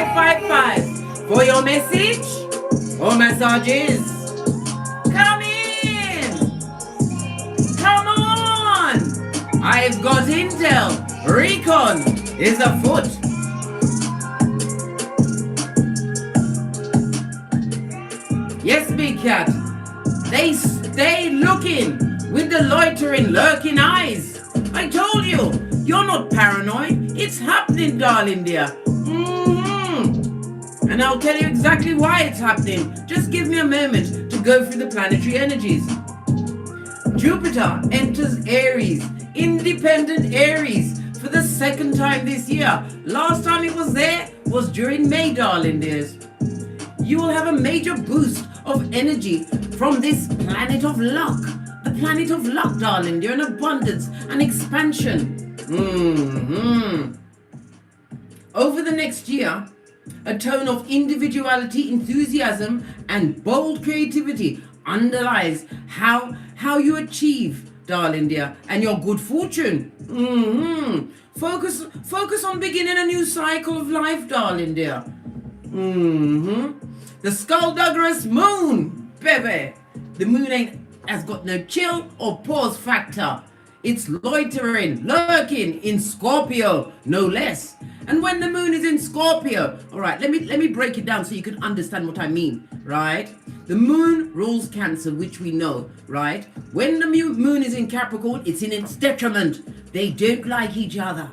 555 for your message or messages. Come in. Come on. I've got intel. Recon is afoot. Yes, big cat. They stay looking with the loitering, lurking eyes. I told you, you're not paranoid. It's happening, darling dear. And I'll tell you exactly why it's happening. Just give me a moment to go through the planetary energies. Jupiter enters Aries, independent Aries, for the second time this year. Last time it was there was during May, darling dears. You will have a major boost of energy from this planet of luck. The planet of luck, darling dear, and abundance and expansion. Over the next year, a tone of individuality, enthusiasm, and bold creativity underlies how you achieve, darling dear, and your good fortune. Focus on beginning a new cycle of life, darling dear. The skullduggerous moon, baby. The moon has got no chill or pause factor. It's loitering, lurking in Scorpio, no less. And when the moon is in Scorpio, all right, let me break it down so you can understand what I mean, right? The moon rules Cancer, which we know, right? When the moon is in Capricorn, it's in its detriment. They don't like each other.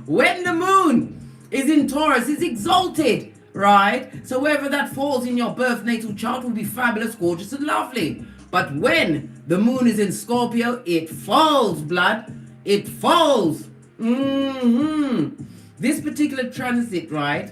When the moon is in Taurus, it's exalted, right? So wherever that falls in your birth natal chart will be fabulous, gorgeous, and lovely. But when the moon is in Scorpio, it falls, blood. It falls. This particular transit, right,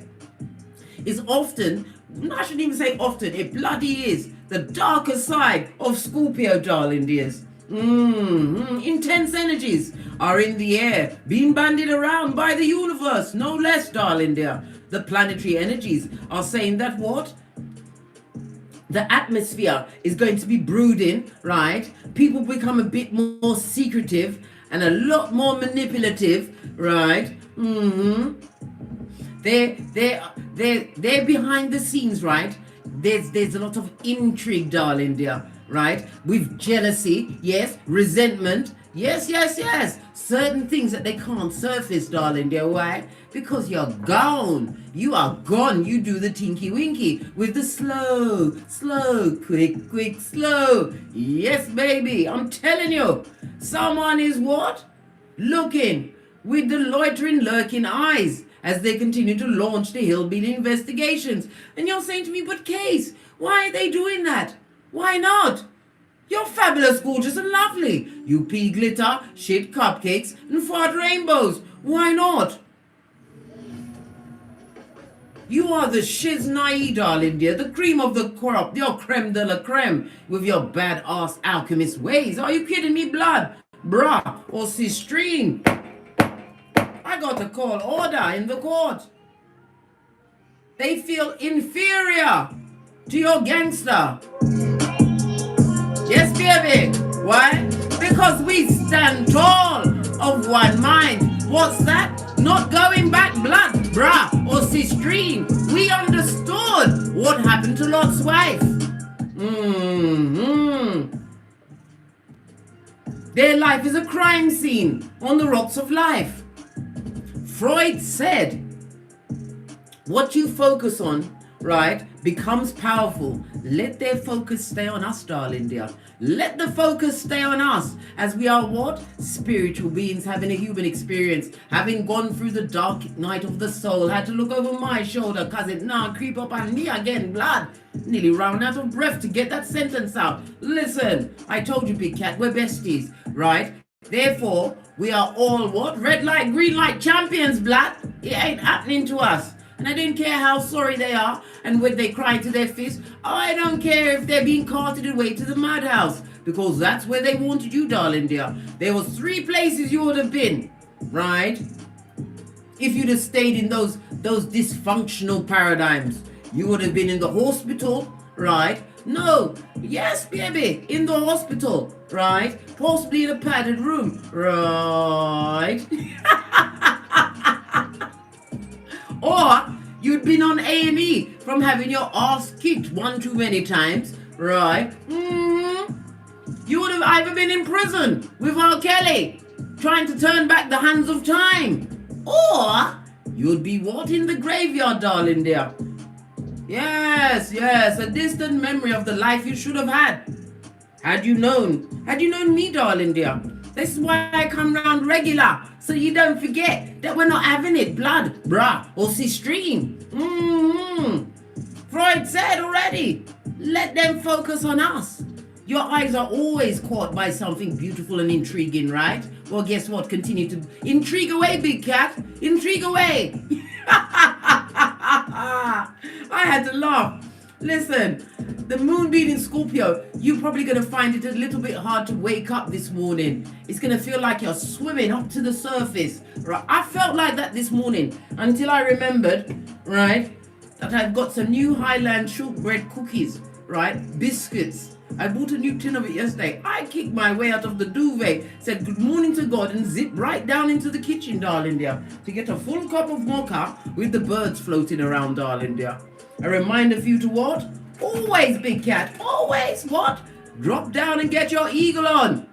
is often, I shouldn't even say often, it bloody is the darker side of Scorpio, darling dears. Intense energies are in the air, being bandied around by the universe, no less, darling dear. The planetary energies are saying that what? The atmosphere is going to be brooding, right? People become a bit more secretive and a lot more manipulative, right? They're behind the scenes, right? There's a lot of intrigue, darling dear, right? With jealousy, yes, resentment, yes. Certain things that they can't surface, darling dear. Why? Because you're gone. You are gone. You do the tinky winky with the slow, quick, slow. Yes, baby. I'm telling you. Someone is what? Looking with the loitering, lurking eyes as they continue to launch the hillbilly investigations. And you're saying to me, but Case, why are they doing that? Why not? You're fabulous, gorgeous, and lovely. You pea glitter, shit cupcakes, and fart rainbows. Why not? You are the shiznai, darling dear, the cream of the crop, your creme de la creme, with your bad-ass alchemist ways. Are you kidding me, blood? Bruh, or sistrine. I got a call order in the court. They feel inferior to your gangster. Yes, baby. Why? Because we stand tall of one mind. What's that? Not going back, blood, bruh, or sistrine. We understood what happened to Lot's wife. Their life is a crime scene on the rocks of life. Freud said, what you focus on, right, becomes powerful. Let their focus stay on us, darling dear. Let the focus stay on us, as we are what? Spiritual beings having a human experience, having gone through the dark night of the soul. Had to look over my shoulder because it now creep up on me again, blood. Nearly ran out of breath to get that sentence out. Listen, I told you, big cat, we're besties, right? Therefore, we are all what? Red light, green light champions, blood. It ain't happening to us. And I don't care how sorry they are and when they cry to their fist. I don't care if they're being carted away to the madhouse, because that's where they wanted you, darling dear. There was 3 places you would have been, right? If you'd have stayed in those dysfunctional paradigms. You would have been in the hospital, right? No, yes, baby, in the hospital, right? Possibly in a padded room, right? Or you'd been on A&E from having your ass kicked one too many times, right? You would have either been in prison with R. Kelly, trying to turn back the hands of time. Or you'd be what in the graveyard, darling dear. Yes, a distant memory of the life you should have had. Had you known me, darling dear. This is why I come round regular, so you don't forget that we're not having it blood, bruh, or sistrine. Freud said already, let them focus on us. Your eyes are always caught by something beautiful and intriguing, right? Well, guess what? Continue to intrigue away, big cat. Intrigue away. I had to laugh. Listen, the moon being in Scorpio, you're probably going to find it a little bit hard to wake up this morning. It's going to feel like you're swimming up to the surface. Right? I felt like that this morning until I remembered, right, that I've got some new Highland shortbread cookies, right, biscuits. I bought a new tin of it yesterday. I kicked my way out of the duvet, said good morning to God, and zipped right down into the kitchen, darling dear, to get a full cup of mocha with the birds floating around, darling dear. A reminder for you to what? Always, big cat, always what? Drop down and get your eagle on.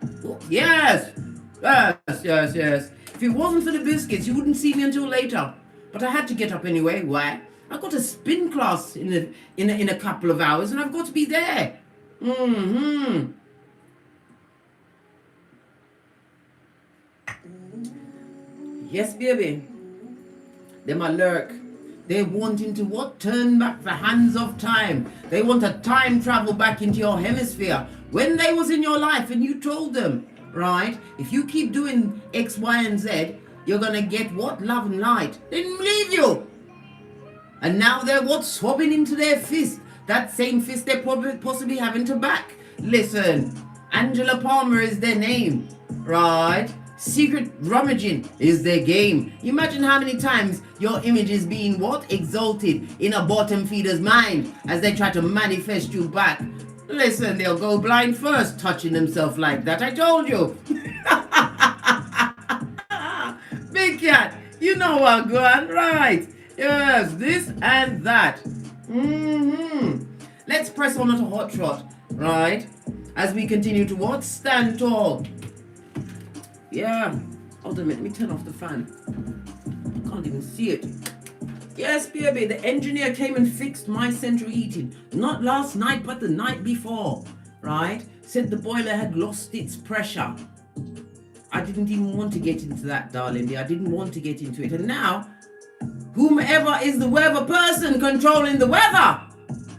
Yes. If it wasn't for the biscuits, you wouldn't see me until later. But I had to get up anyway. Why? I've got a spin class in a couple of hours, and I've got to be there. Yes, baby. Them a lurk. They're wanting to what? Turn back the hands of time. They want a time travel back into your hemisphere when they was in your life and you told them, right? If you keep doing X, Y, and Z, you're gonna get what? Love and light. They didn't believe you. And now they're what? Swabbing into their fist. That same fist they're possibly having to back. Listen, Angela Palmer is their name, right? Secret rummaging is their game. Imagine how many times your image is being what? Exalted in a bottom feeder's mind as they try to manifest you back. Listen, they'll go blind first touching themselves like that. I told you. Big cat, you know what, going right? Yes, this and that. Let's press on to hot shot, right? As we continue to what? Stand tall. Yeah. Hold on a minute, let me turn off the fan. Can't even see it. Yes, baby, the engineer came and fixed my central heating. Not last night, but the night before, right? Said the boiler had lost its pressure. I didn't even want to get into that, darling. I didn't want to get into it. And now, whomever is the weather person controlling the weather,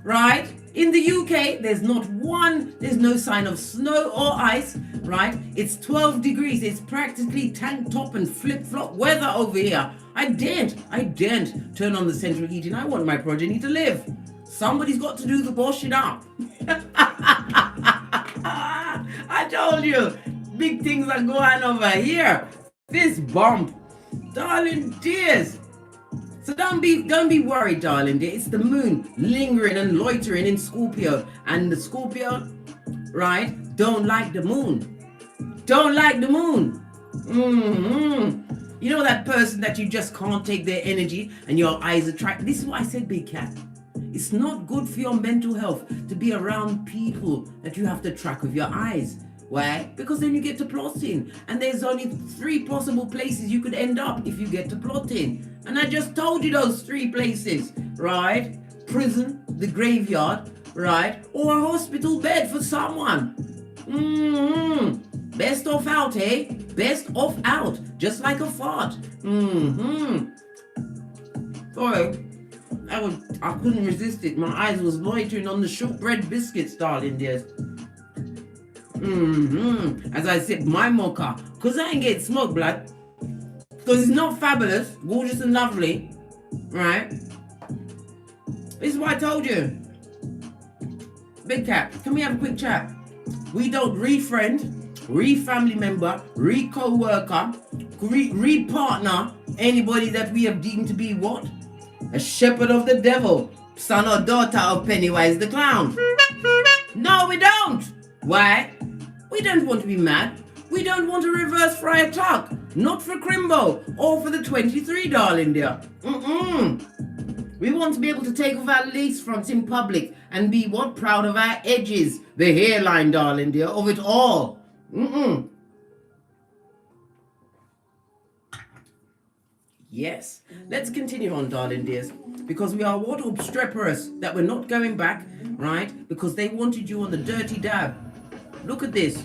right? In the UK, there's no sign of snow or ice, right? It's 12 degrees. It's practically tank top and flip-flop weather over here. I daren't turn on the central heating. I want my progeny to live. Somebody's got to do the washing up. I told you, big things are going over here. This bump, darling dears. So don't be worried, darling dear. It's the moon lingering and loitering in Scorpio. And the Scorpio, right, don't like the moon. Don't like the moon. You know that person that you just can't take their energy and your eyes attract. This is why I said, big cat. It's not good for your mental health to be around people that you have to track with your eyes. Why? Because then you get to plotting. And there's only 3 possible places you could end up if you get to plotting. And I just told you those 3 places, right? Prison, the graveyard, right? Or a hospital bed for someone. Best off out, eh? Best off out. Just like a fart. Sorry. I couldn't resist it. My eyes was loitering on the shortbread biscuits, darling dears. As I sip my mocha. Because I ain't get smoke blood. Because it's not fabulous, gorgeous and lovely, right? This is what I told you. Big cat, can we have a quick chat? We don't re-friend, re-family member, re-co-worker, re-partner anybody that we have deemed to be what? A shepherd of the devil, son or daughter of Pennywise the clown. No, we don't. Why? We don't want to be mad. We don't want a reverse Friar Tuck. Not for Crimbo or for the 23, darling dear. We want to be able to take off our lace fronts in public and be what? Proud of our edges, the hairline, darling dear, of it all. Yes. Let's continue on, darling dears, because we are what? Obstreperous, that we're not going back, right? Because they wanted you on the dirty dab. Look at this.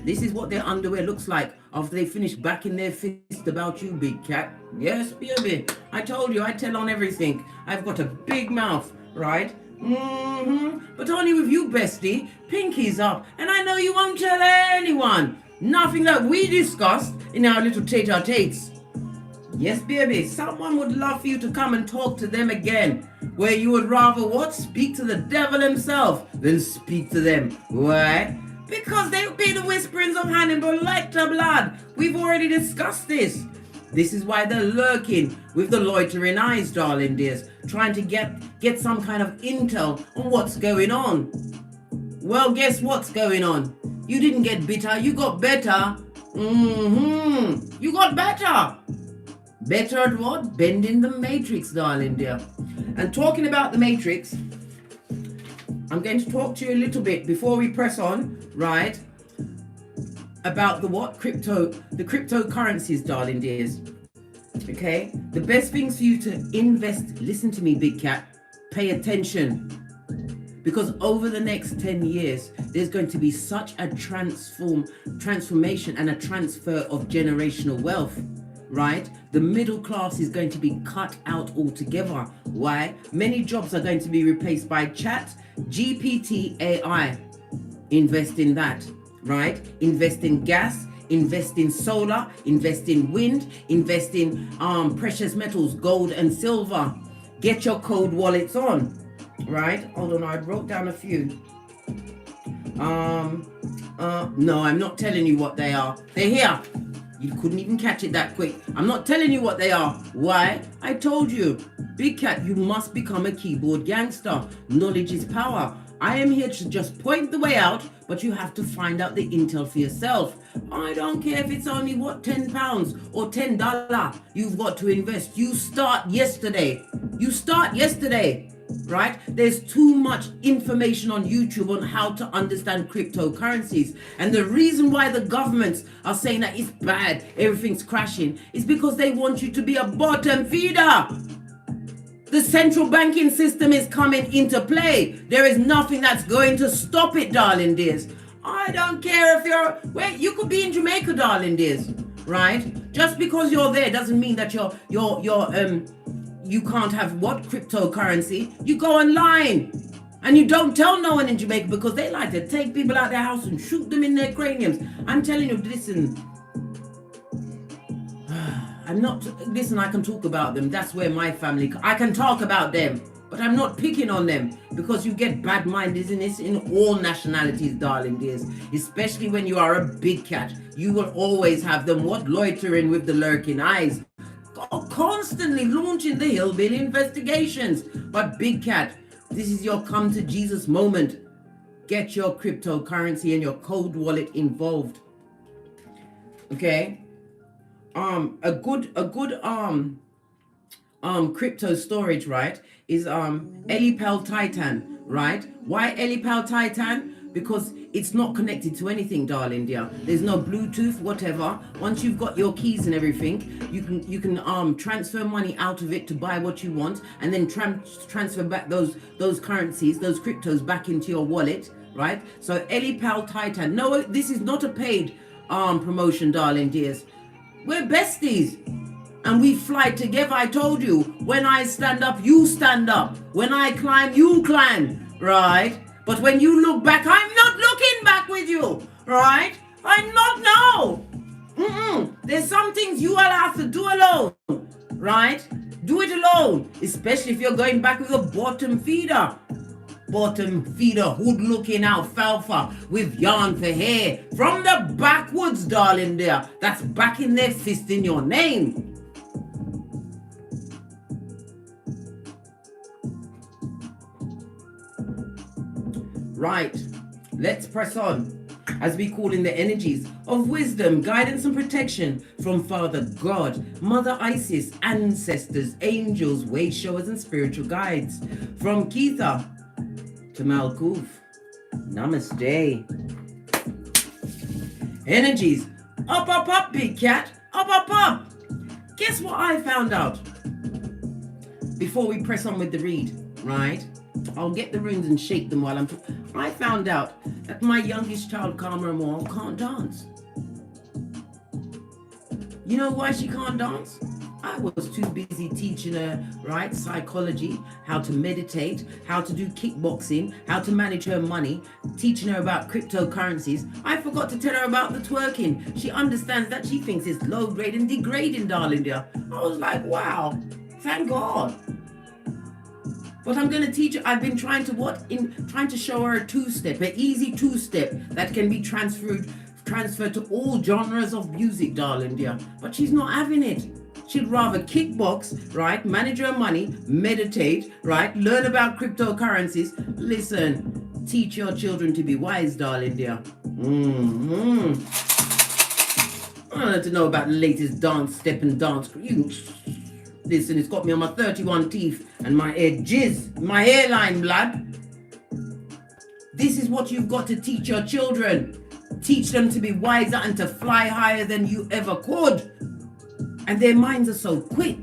This is what their underwear looks like after they finish backing their fist about you, big cat. Yes, baby. I told you, I tell on everything. I've got a big mouth, right? But only with you, bestie. Pinky's up. And I know you won't tell anyone. Nothing that we discussed in our little tete-a-tetes. Yes, baby. Someone would love for you to come and talk to them again. Where you would rather what? Speak to the devil himself than speak to them. Why? Because they would be the whisperings of Hannibal like the blood. We've already discussed this. This is why they're lurking with the loitering eyes, darling dears, trying to get some kind of intel on what's going on. Well, guess what's going on? You didn't get bitter, you got better. You got better. Better at what? Bending the matrix, darling dear. And talking about the matrix, I'm going to talk to you a little bit before we press on, right? About the what? The cryptocurrencies, darling dears. Okay? The best things for you to invest, listen to me, big cat, pay attention. Because over the next 10 years, there's going to be such a transformation and a transfer of generational wealth, right? The middle class is going to be cut out altogether. Why? Many jobs are going to be replaced by chat, GPT, AI. Invest in that, right? Invest in gas, invest in solar, invest in wind, invest in precious metals, gold and silver. Get your cold wallets on, right? Hold on, I wrote down a few. No, I'm not telling you what they are. They're here. You couldn't even catch it that quick. I'm not telling you what they are. Why? I told you. Big cat, you must become a keyboard gangster. Knowledge is power. I am here to just point the way out, but you have to find out the intel for yourself. I don't care if it's only, what, £10 or $10 you've got to invest. You start yesterday. Right? There's too much information on YouTube on how to understand cryptocurrencies. And the reason why the governments are saying that it's bad, everything's crashing, is because they want you to be a bottom feeder. The central banking system is coming into play. There is nothing that's going to stop it, darling dears. I don't care if you could be in Jamaica, darling dears, right? Just because you're there doesn't mean that you can't have what? Cryptocurrency. You go online and you don't tell no one in Jamaica because they like to take people out their house and shoot them in their craniums. I'm telling you, listen, I can talk about them. That's where my family, I can talk about them, but I'm not picking on them because you get bad mindedness in all nationalities, darling dears, especially when you are a big cat. You will always have them what? Loitering with the lurking eyes, constantly launching the hillbilly investigations. But big cat, this is your come to Jesus moment. Get your cryptocurrency and your cold wallet involved. Okay? A good crypto storage, right, is Elipal Titan, right? Why Elipal Titan? Because it's not connected to anything, darling dear. There's no Bluetooth, whatever. Once you've got your keys and everything, you can transfer money out of it to buy what you want, and then transfer back those currencies, those cryptos back into your wallet, right? So Elipal Titan. No, this is not a paid promotion, darling dears. We're besties and we fly together. I told you, when I stand up, you stand up. When I climb, you climb, right? But when you look back, I'm not looking back with you, right? I'm not, no. There's some things you will have to do alone, right? Do it alone, especially if you're going back with a bottom feeder. Bottom feeder, hood looking alfalfa with yarn for hair from the backwoods, darling dear. That's backing their fist in your name. Right, let's press on as we call in the energies of wisdom, guidance and protection from from Father God, Mother Isis, ancestors, angels, way showers, and spiritual guides. From Keitha to Malkuth. Namaste. Energies. Up, big cat. Up. Guess what I found out? Before we press on with the read, right? I'll get the runes and shake them while I'm I found out that my youngest child, Karma Amal, can't dance. You know why she can't dance? I was too busy teaching her, right, psychology, how to meditate, how to do kickboxing, how to manage her money, teaching her about cryptocurrencies. I forgot to tell her about the twerking. She understands that. She thinks it's low grade and degrading, darling dear. I was like, wow, thank God. But I'm going to teach her. I've been trying to show her a two-step, an easy two-step that can be transferred to all genres of music, darling dear. But she's not having it. She'd rather kickbox, right? Manage her money, meditate, right? Learn about cryptocurrencies. Listen, teach your children to be wise, darling dear. I don't need to know about the latest dance step and dance. Listen, it's got me on my 31 teeth and my edges, my hairline, blood. This is what you've got to teach your children. Teach them to be wiser and to fly higher than you ever could. And their minds are so quick,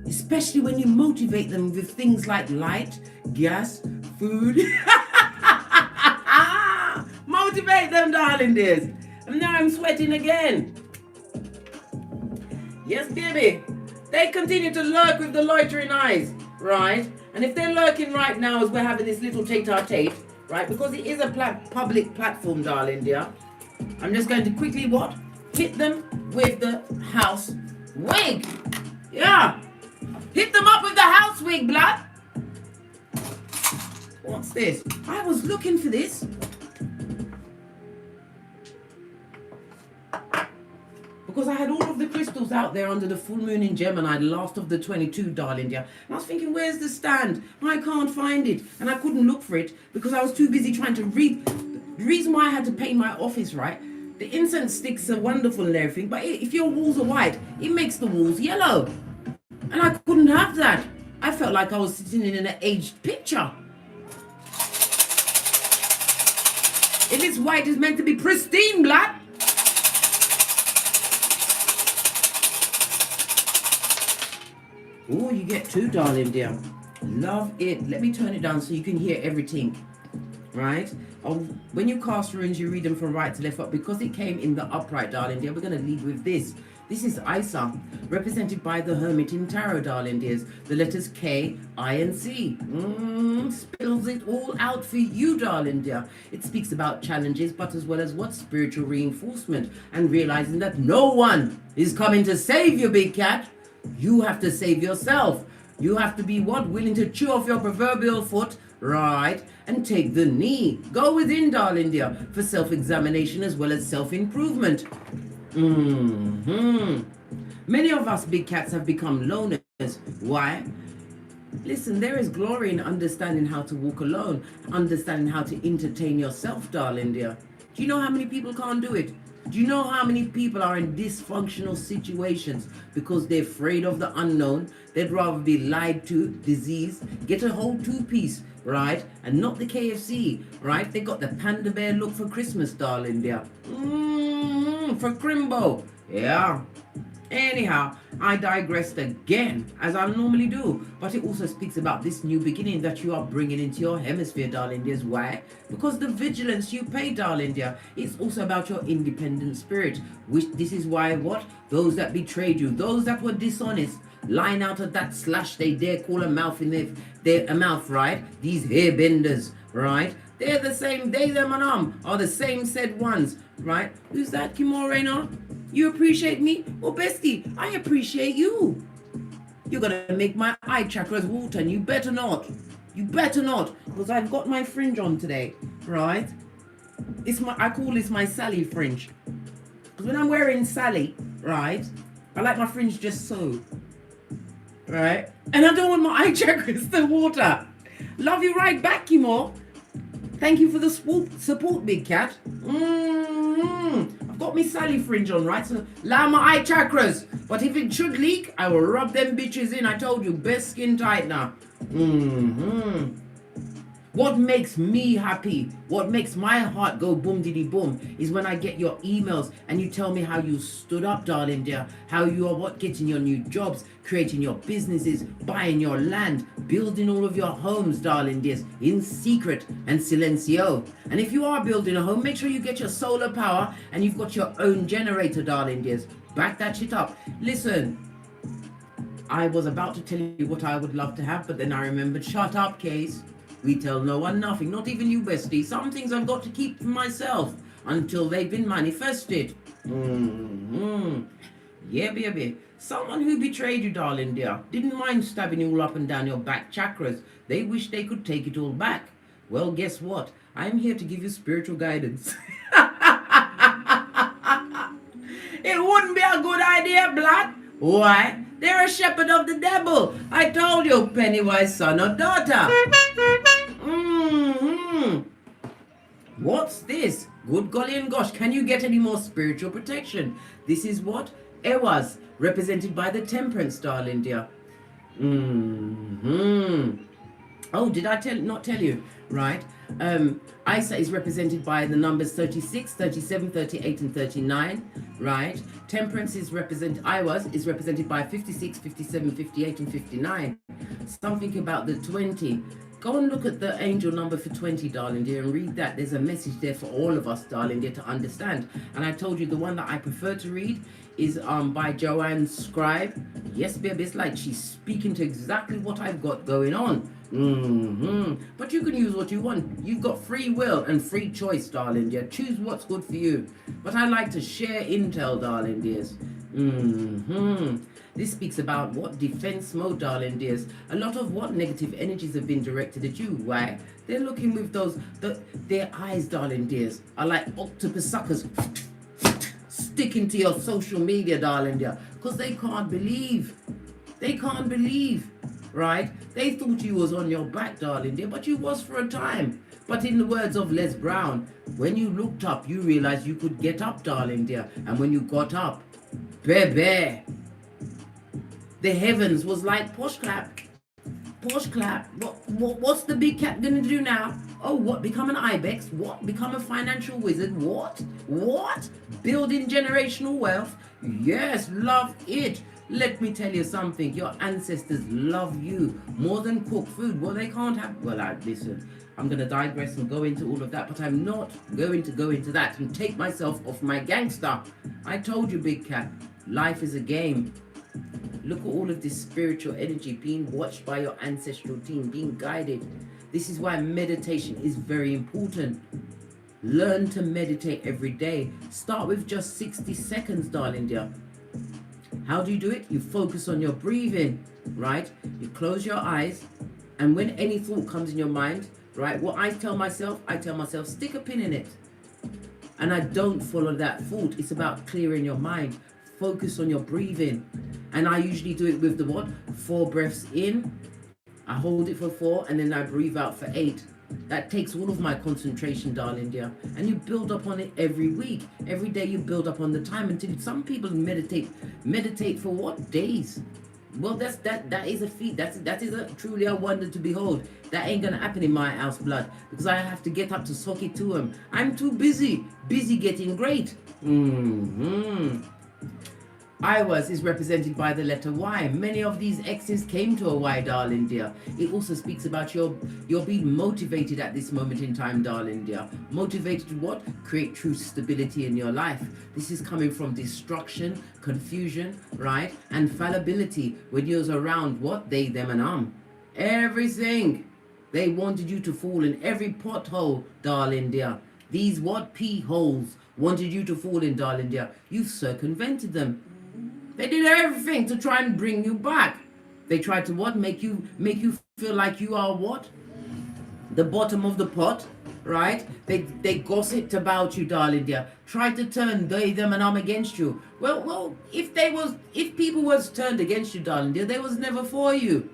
especially when you motivate them with things like light, gas, food. Motivate them, darling dears. And now I'm sweating again. Yes, baby. They continue to lurk with the loitering eyes, right? And if they're lurking right now as we're having this little tete-a-tete, right? Because it is a public platform, darling dear. I'm just going to quickly what? Hit them with the house wig. Yeah. Hit them up with the house wig, blood. What's this? I was looking for this. Because I had all of the crystals out there under the full moon in Gemini, the last of the 22, darling dear. And I was thinking, where's the stand? I can't find it. And I couldn't look for it because I was too busy trying to read. The reason why I had to paint my office, right? The incense sticks are wonderful and everything, but if your walls are white, it makes the walls yellow. And I couldn't have that. I felt like I was sitting in an aged picture. If it's white, it's meant to be pristine, blood. Oh, you get two, darling dear. Love it. Let me turn it down so you can hear everything. Right? When you cast runes, you read them from right to left, but because it came in the upright, darling dear, we're going to lead with this. This is Isa, represented by the Hermit in Tarot, darling dears. The letters K, I, and C. Spills it all out for you, darling dear. It speaks about challenges, but as well as what? Spiritual reinforcement, and realizing that no one is coming to save you, big cat. You have to save yourself. You have to be what? Willing to chew off your proverbial foot, right? And take the knee. Go within, darling dear, for self-examination as well as self-improvement. Many of us big cats have become loners. Why? Listen, there is glory in understanding how to walk alone, understanding how to entertain yourself, darling dear. Do you know how many people can't do it? Do you know how many people are in dysfunctional situations because they're afraid of the unknown? They'd rather be lied to, diseased, get a whole two-piece, right? And not the KFC, right? They got the panda bear look for Christmas, darling dear. For Crimbo. Yeah. Anyhow, I digressed again, as I normally do. But it also speaks about this new beginning that you are bringing into your hemisphere, darling dears. Why? Because the vigilance you pay, darling dear, it's also about your independent spirit. Which this is why what? Those that betrayed you, those that were dishonest, lying out of that slash they dare call a mouth in their mouth, right? These hairbenders, right? They're the same, they, them, and are the same said ones, right? Who's that, Kimorena? You appreciate me? Well, bestie, I appreciate you. You're going to make my eye chakras water, and you better not. You better not, because I've got my fringe on today, right? I call this my Sally fringe. Because when I'm wearing Sally, right, I like my fringe just so, right? And I don't want my eye chakras to water. Love you right back, Kimo. Thank you for the support, big cat. I've got got me Sally fringe on, right? So allow my eye chakras. But if it should leak, I will rub them bitches in. I told you, best skin tightener. What makes me happy, what makes my heart go boom diddy boom, is when I get your emails and you tell me how you stood up, darling dear, how you are getting your new jobs, creating your businesses, buying your land, building all of your homes, darling dears, in secret and silencio. And if you are building a home, make sure you get your solar power and you've got your own generator, darling dears. Back that shit up. Listen, I was about to tell you what I would love to have, but then I remembered, shut up, Case. We tell no one nothing, not even you, bestie. Some things I've got to keep for myself until they've been manifested. Yeah, baby. Someone who betrayed you, darling dear, didn't mind stabbing you all up and down your back chakras. They wish they could take it all back. Well, guess what? I'm here to give you spiritual guidance. It wouldn't be a good idea, blood. Why? They're a shepherd of the devil. I told you, Pennywise son or daughter. What's this? Good golly and gosh, can you get any more spiritual protection? This is what? Ewas, represented by the temperance, darling dear. Oh, did I not tell you? Right. Isa is represented by the numbers 36, 37, 38, and 39. Right. Temperance is Iwas is represented by 56, 57, 58, and 59. Something about the 20. Go and look at the angel number for 20, darling dear, and read that. There's a message there for all of us, darling dear, to understand. And I told you the one that I prefer to read is by Joanne Scribe. Yes, baby, it's like she's speaking to exactly what I've got going on. But you can use what you want. You've got free will and free choice, darling dear. Choose what's good for you. But I like to share intel, darling dears. This speaks about what defense mode, darling dears. A lot of what negative energies have been directed at you. Why? They're looking with their eyes, darling dears, are like octopus suckers sticking to your social media, darling dear, because they can't believe. They can't believe, right? They thought you was on your back, darling dear, but you was for a time. But in the words of Les Brown, when you looked up, you realized you could get up, darling dear. And when you got up, baby, the heavens was like, posh clap. Posh clap. What's the big cat gonna do now? Oh, what? Become an ibex? What? Become a financial wizard? What? Building generational wealth? Yes, love it. Let me tell you something. Your ancestors love you more than cook food. Well, they can't have... Well, listen, I'm going to digress and go into all of that, but I'm not going to go into that and take myself off my gangster. I told you, big cat, life is a game. Look at all of this spiritual energy being watched by your ancestral team, being guided. This is why meditation is very important. Learn to meditate every day. Start with just 60 seconds, darling dear. How do you do it? You focus on your breathing, right? You close your eyes, and when any thought comes in your mind, right, what I tell myself, stick a pin in it. And I don't follow that thought. It's about clearing your mind. Focus on your breathing. And I usually do it with the what? 4 breaths in. I hold it for 4, and then I breathe out for 8. That takes all of my concentration, darling dear. And you build up on it every week. Every day you build up on the time until some people meditate for what? Days. Well, that is a feat. That is truly a wonder to behold. That ain't gonna happen in my house, blood, because I have to get up to sock it to him. I'm too busy getting great. Iwas is represented by the letter Y. Many of these X's came to a Y, darling dear. It also speaks about your being motivated at this moment in time, darling dear. Motivated to what? Create true stability in your life. This is coming from destruction, confusion, right? And fallibility when you're around what? They, them, and everything. They wanted you to fall in every pothole, darling dear. These what? Pee holes wanted you to fall in, darling dear. You've circumvented them. They did everything to try and bring you back. They tried to what? Make you feel like you are what? The bottom of the pot, right? They gossiped about you, darling dear. Tried to turn they, them, and against you. Well, if people was turned against you, darling dear, they was never for you.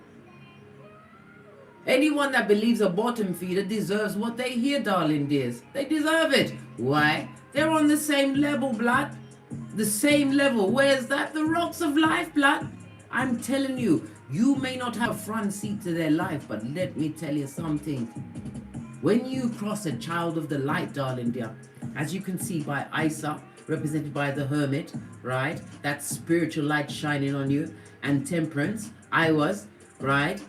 Anyone that believes a bottom feeder deserves what they hear, darling dears. They deserve it. Why? They're on the same level, blood. The same level. Where's that? The rocks of life, blood. I'm telling you, you may not have a front seat to their life, but let me tell you something. When you cross a child of the light, darling dear, as you can see by Isa, represented by the hermit, right? That spiritual light shining on you, and temperance, I was, right?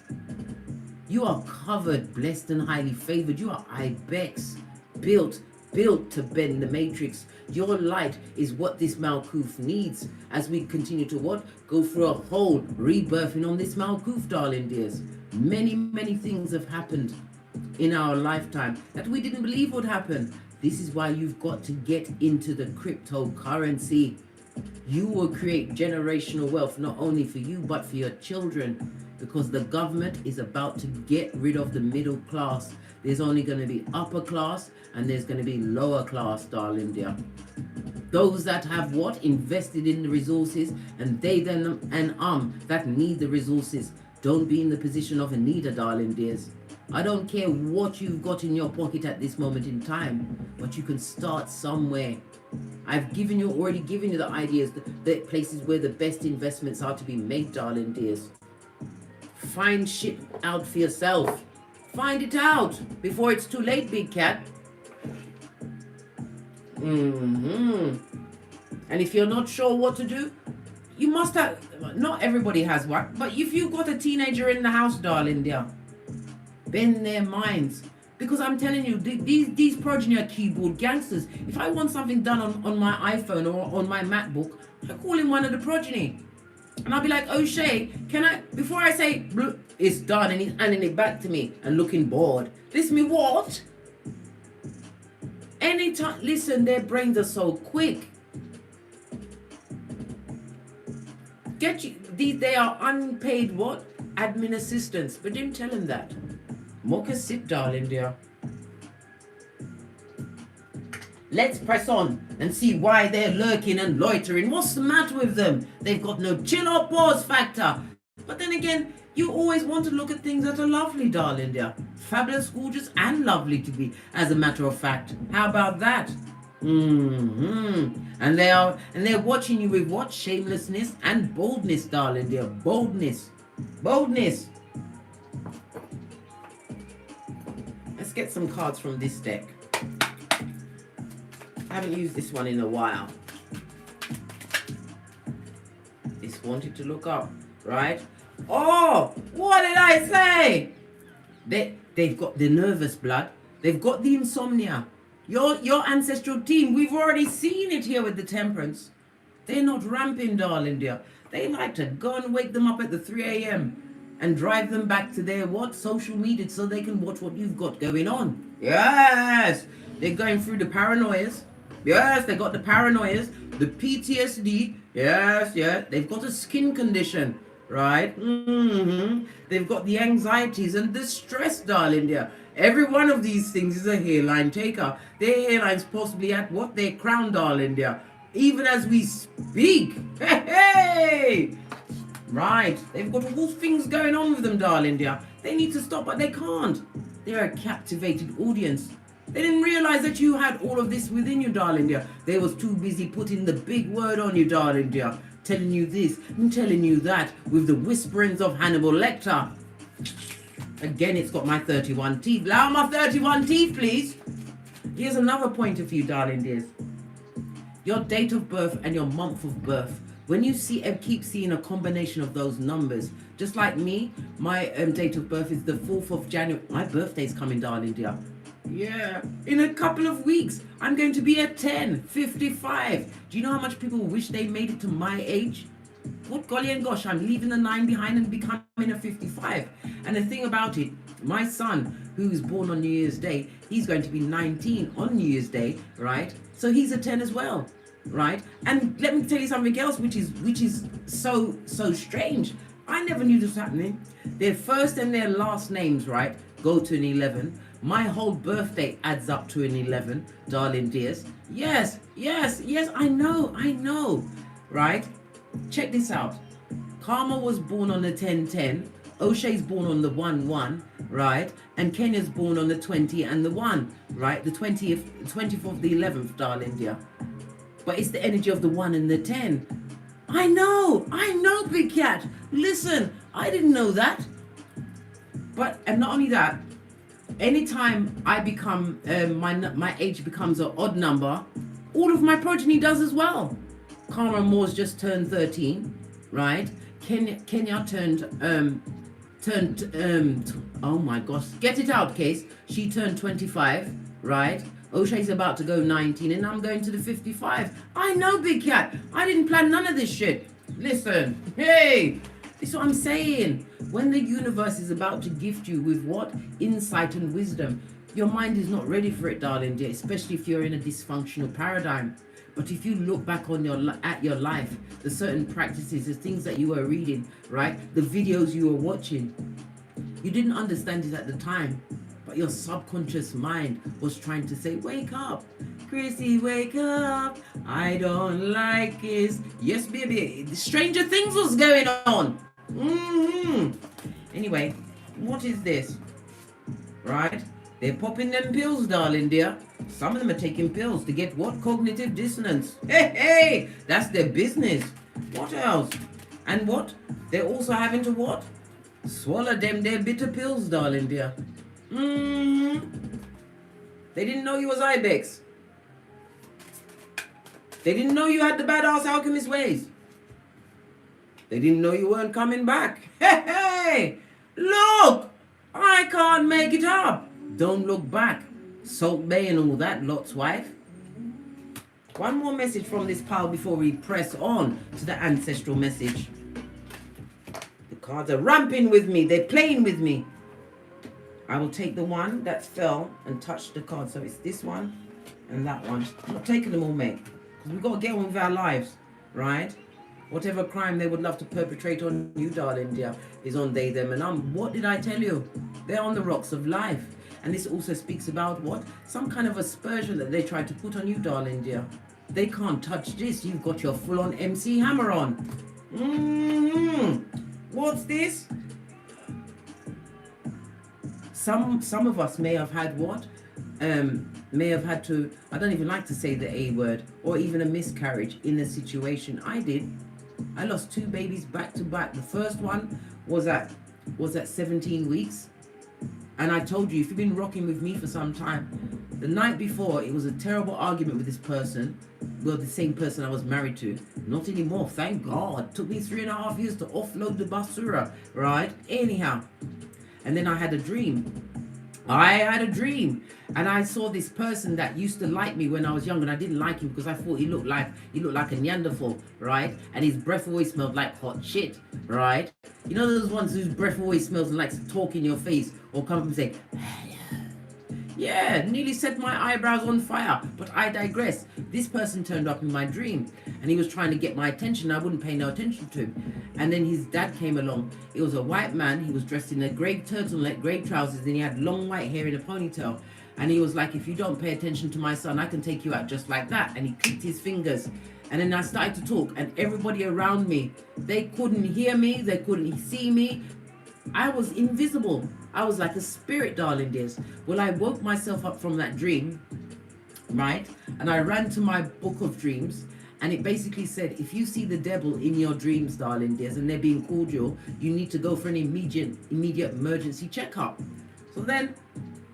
You are covered, blessed, and highly favored. You are ibex, built to bend the matrix. Your light is what this Malkuth needs as we continue to what? Go through a whole rebirthing on this Malkuth, darling dears. Many things have happened in our lifetime that we didn't believe would happen. This is why you've got to get into the cryptocurrency. You will create generational wealth, not only for you, but for your children, because the government is about to get rid of the middle class. There's only going to be upper class and there's going to be lower class, darling dear. Those that have what? Invested in the resources, and they then that need the resources. Don't be in the position of a needer, darling dears. I don't care what you've got in your pocket at this moment in time, but you can start somewhere. I've already given you the ideas, the places where the best investments are to be made, darling dears. Find shit out for yourself. Find it out before it's too late, big cat. And if you're not sure what to do, you must have, not everybody has one, but if you've got a teenager in the house, darling dear, bend their minds. Because I'm telling you, these progeny are keyboard gangsters. If I want something done on my iPhone or on my MacBook, I call in one of the progeny. And I'll be like, oh Shay, can I, before I say, it's done, and he's handing it back to me and looking bored. Listen, me what? Anytime, listen, their brains are so quick. They are unpaid what? Admin assistants, but don't tell them that. Mocha sit, darling dear. Let's press on and see why they're lurking and loitering. What's the matter with them? They've got no chill or pause factor. But then again, you always want to look at things that are lovely, darling dear. Fabulous, gorgeous, and lovely to be, as a matter of fact. How about that? And they're watching you with what? Shamelessness and boldness, darling dear. Boldness. Let's get some cards from this deck. I haven't used this one in a while. This wanted to look up, right? Oh, what did I say? They've got the nervous blood. They've got the insomnia. Your ancestral team, we've already seen it here with the temperance. They're not ramping, darling dear. They like to go and wake them up at the 3 a.m. and drive them back to their what? Social media, so they can watch what you've got going on. Yes! They're going through the paranoias. Yes, they got the paranoias, the PTSD. Yes. They've got a skin condition, right? They've got the anxieties and the stress, darling dear. Every one of these things is a hairline taker. Their hairline's possibly at what? Their crown, darling dear. Even as we speak. Hey! Right. They've got all things going on with them, darling dear. They need to stop, but they can't. They're a captivated audience. They didn't realize that you had all of this within you, darling dear. They was too busy putting the big word on you, darling dear. Telling you this and telling you that with the whisperings of Hannibal Lecter. Again, it's got my 31 teeth. Allow my 31 teeth, please. Here's another point of view, darling dears. Your date of birth and your month of birth. When you see and keep seeing a combination of those numbers, just like me, my date of birth is the 4th of January. My birthday's coming, darling dear. Yeah, in a couple of weeks, I'm going to be at 55. Do you know how much people wish they made it to my age? What golly and gosh, I'm leaving the 9 behind and becoming a 55. And the thing about it, my son, who's born on New Year's Day, he's going to be 19 on New Year's Day, right? So he's a 10 as well, right? And let me tell you something else, which is so strange. I never knew this was happening. Their first and their last names, right, go to an 11. My whole birthday adds up to an 11, darling dears. Yes, I know, right? Check this out. Karma was born on the 10-10, O'Shea's born on the 1-1, right? And Kenya's born on the 20 and the 1, right? The 24th, the 11th, darling dear. But it's the energy of the 1 and the 10. I know, Big Cat. Listen, I didn't know that. But, and not only that, anytime I become, my age becomes an odd number, all of my progeny does as well. Karma Moore's just turned 13, right? Kenya turned, oh my gosh, get it out, Case. She turned 25, right? O'Shea's about to go 19, and I'm going to the 55. I know, Big Cat. I didn't plan none of this shit. Listen, hey, this is what I'm saying. When the universe is about to gift you with what? Insight and wisdom, your mind is not ready for it, darling dear, especially if you're in a dysfunctional paradigm. But if you look back on at your life, the certain practices, the things that you were reading, right? The videos you were watching, you didn't understand it at the time, but your subconscious mind was trying to say, wake up, Chrissy, wake up. I don't like this. Yes, baby. Stranger Things was going on. Anyway, what is this? Right? They're popping them pills, darling dear. Some of them are taking pills to get what? Cognitive dissonance. Hey, that's their business. What else? And what? They're also having to what? Swallow them their bitter pills, darling dear. They didn't know you was Ibex. They didn't know you had the badass alchemist ways. They didn't know you weren't coming back. Hey, look, I can't make it up. Don't look back. Salt Bay and all that, Lot's wife. One more message from this pile before we press on to the ancestral message. The cards are ramping with me. They're playing with me. I will take the one that fell and touch the card. So it's this one and that one. I'm not taking them all, mate. Because we've got to get on with our lives, right? Whatever crime they would love to perpetrate on you, darling dear, is on they, them, and what did I tell you? They're on the rocks of life. And this also speaks about what? Some kind of aspersion that they try to put on you, darling dear. They can't touch this. You've got your full-on MC hammer on. What's this? Some of us may have had what? May have had to, I don't even like to say the A word, or even a miscarriage in a situation. I did. I lost 2 babies back to back. The first one was at 17 weeks. And I told you, if you've been rocking with me for some time, the night before, it was a terrible argument with this person. Well, the same person I was married to. Not anymore, thank God. It took me 3.5 years to offload the basura, right? Anyhow. And then I had a dream. And I saw this person that used to like me when I was young, and I didn't like him because I thought he looked like a Neanderthal, right? And his breath always smelled like hot shit, right? You know those ones whose breath always smells and likes to talk in your face or come up and say, hello. Yeah, nearly set my eyebrows on fire, but I digress. This person turned up in my dream and he was trying to get my attention. I wouldn't pay no attention to him. And then his dad came along. It was a white man. He was dressed in a grey turtleneck, grey trousers, and he had long white hair in a ponytail. And he was like, if you don't pay attention to my son, I can take you out just like that. And he clicked his fingers. And then I started to talk, and everybody around me, they couldn't hear me, they couldn't see me. I was invisible. I was like a spirit, darling dears. Well, I woke myself up from that dream, right? And I ran to my book of dreams, and it basically said, if you see the devil in your dreams, darling dears, and they're being cordial, you need to go for an immediate emergency checkup. So then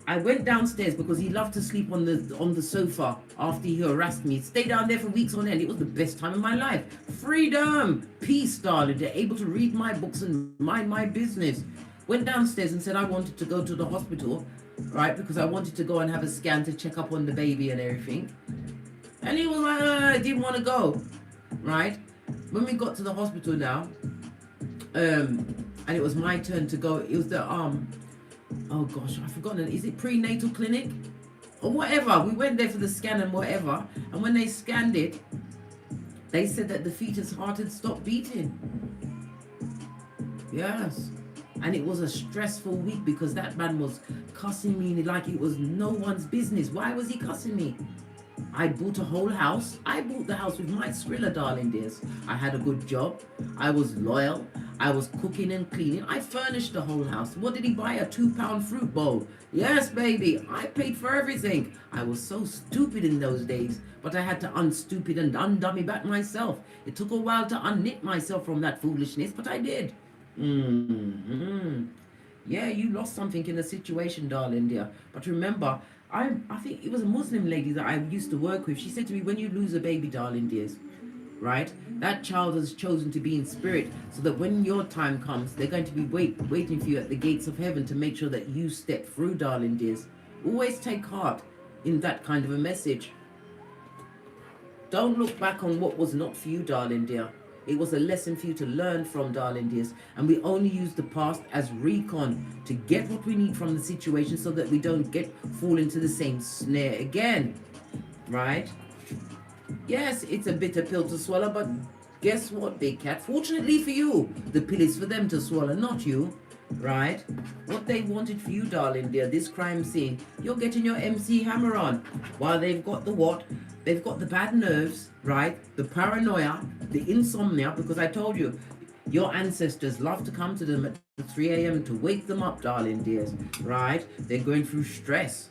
I went downstairs because he loved to sleep on the sofa after he harassed me. Stay down there for weeks on end. It was the best time of my life. Freedom, peace, darling. They're able to read my books and mind my business. Went downstairs and said I wanted to go to the hospital, right? Because I wanted to go and have a scan to check up on the baby and everything. And he was like, I didn't want to go, right? When we got to the hospital now, and it was my turn to go. It was the oh gosh, I've forgotten. Is it prenatal clinic? Or whatever. We went there for the scan and whatever. And when they scanned it, they said that the fetus heart had stopped beating. Yes. And it was a stressful week because that man was cussing me like it was no one's business. Why was he cussing me? I bought a whole house. I bought the house with my Skrilla, darling dears. I had a good job. I was loyal. I was cooking and cleaning. I furnished the whole house. What did he buy? A £2 fruit bowl. Yes, baby. I paid for everything. I was so stupid in those days, but I had to unstupid and undummy back myself. It took a while to unknit myself from that foolishness, but I did. Yeah, you lost something in the situation, darling dear. But remember, I think it was a Muslim lady that I used to work with. She said to me, when you lose a baby, darling dears, right, that child has chosen to be in spirit, so that when your time comes, they're going to be waiting for you at the gates of heaven to make sure that you step through, darling dears. Always take heart in that kind of a message. Don't look back on what was not for you, darling dear. It was a lesson for you to learn from, darling dears. And we only use the past as recon to get what we need from the situation, so that we don't fall into the same snare again. Right? Yes, it's a bitter pill to swallow, but guess what, big cat? Fortunately for you, the pill is for them to swallow, not you. Right? What they wanted for you, darling dear, this crime scene, you're getting your MC hammer on. While they've got the what? They've got the bad nerves, right? The paranoia, the insomnia, because I told you, your ancestors love to come to them at 3 a.m. to wake them up, darling dears, right? They're going through stress.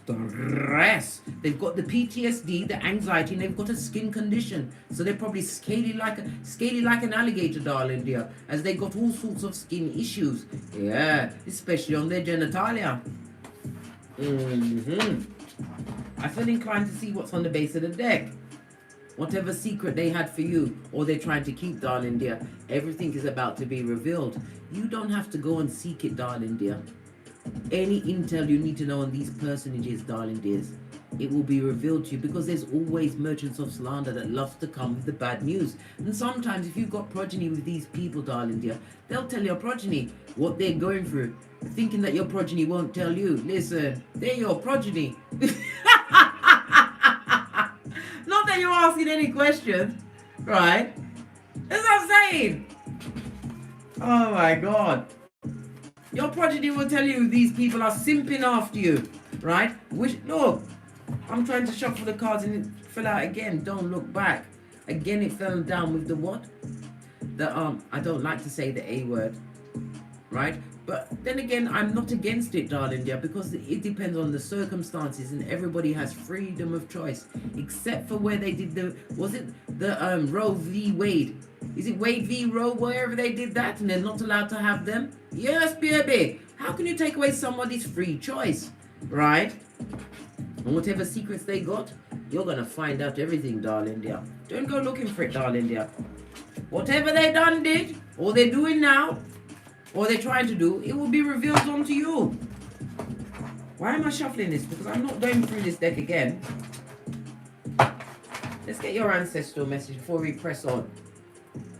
They've got the PTSD, the anxiety, and they've got a skin condition. So they're probably scaly like an alligator, darling dear, as they got all sorts of skin issues. Yeah, especially on their genitalia. I feel inclined to see what's on the base of the deck. Whatever secret they had for you, or they're trying to keep, darling dear, everything is about to be revealed. You don't have to go and seek it, darling dear. Any intel you need to know on these personages, darling dears, it will be revealed to you, because there's always merchants of slander that loves to come with the bad news. And sometimes if you've got progeny with these people, darling dear, they'll tell your progeny what they're going through, thinking that your progeny won't tell you. Listen, they're your progeny. Not that you're asking any questions, right? That's what I'm saying. Oh my God. Your progeny will tell you these people are simping after you, right? Look, I'm trying to shuffle the cards and it fell out again. Don't look back. Again, it fell down with the what? I don't like to say the A word, right? But then again, I'm not against it, darling dear, because it depends on the circumstances, and everybody has freedom of choice, except for where they did the Roe v. Wade. Is it Wade v. Roe, wherever they did that, and they're not allowed to have them? Yes, baby. How can you take away somebody's free choice, right? And whatever secrets they got, you're going to find out everything, darling dear. Don't go looking for it, darling dear. Whatever they did, or they're doing now, or they're trying to do, it will be revealed unto you. Why am I shuffling this? Because I'm not going through this deck again. Let's get your ancestral message before we press on.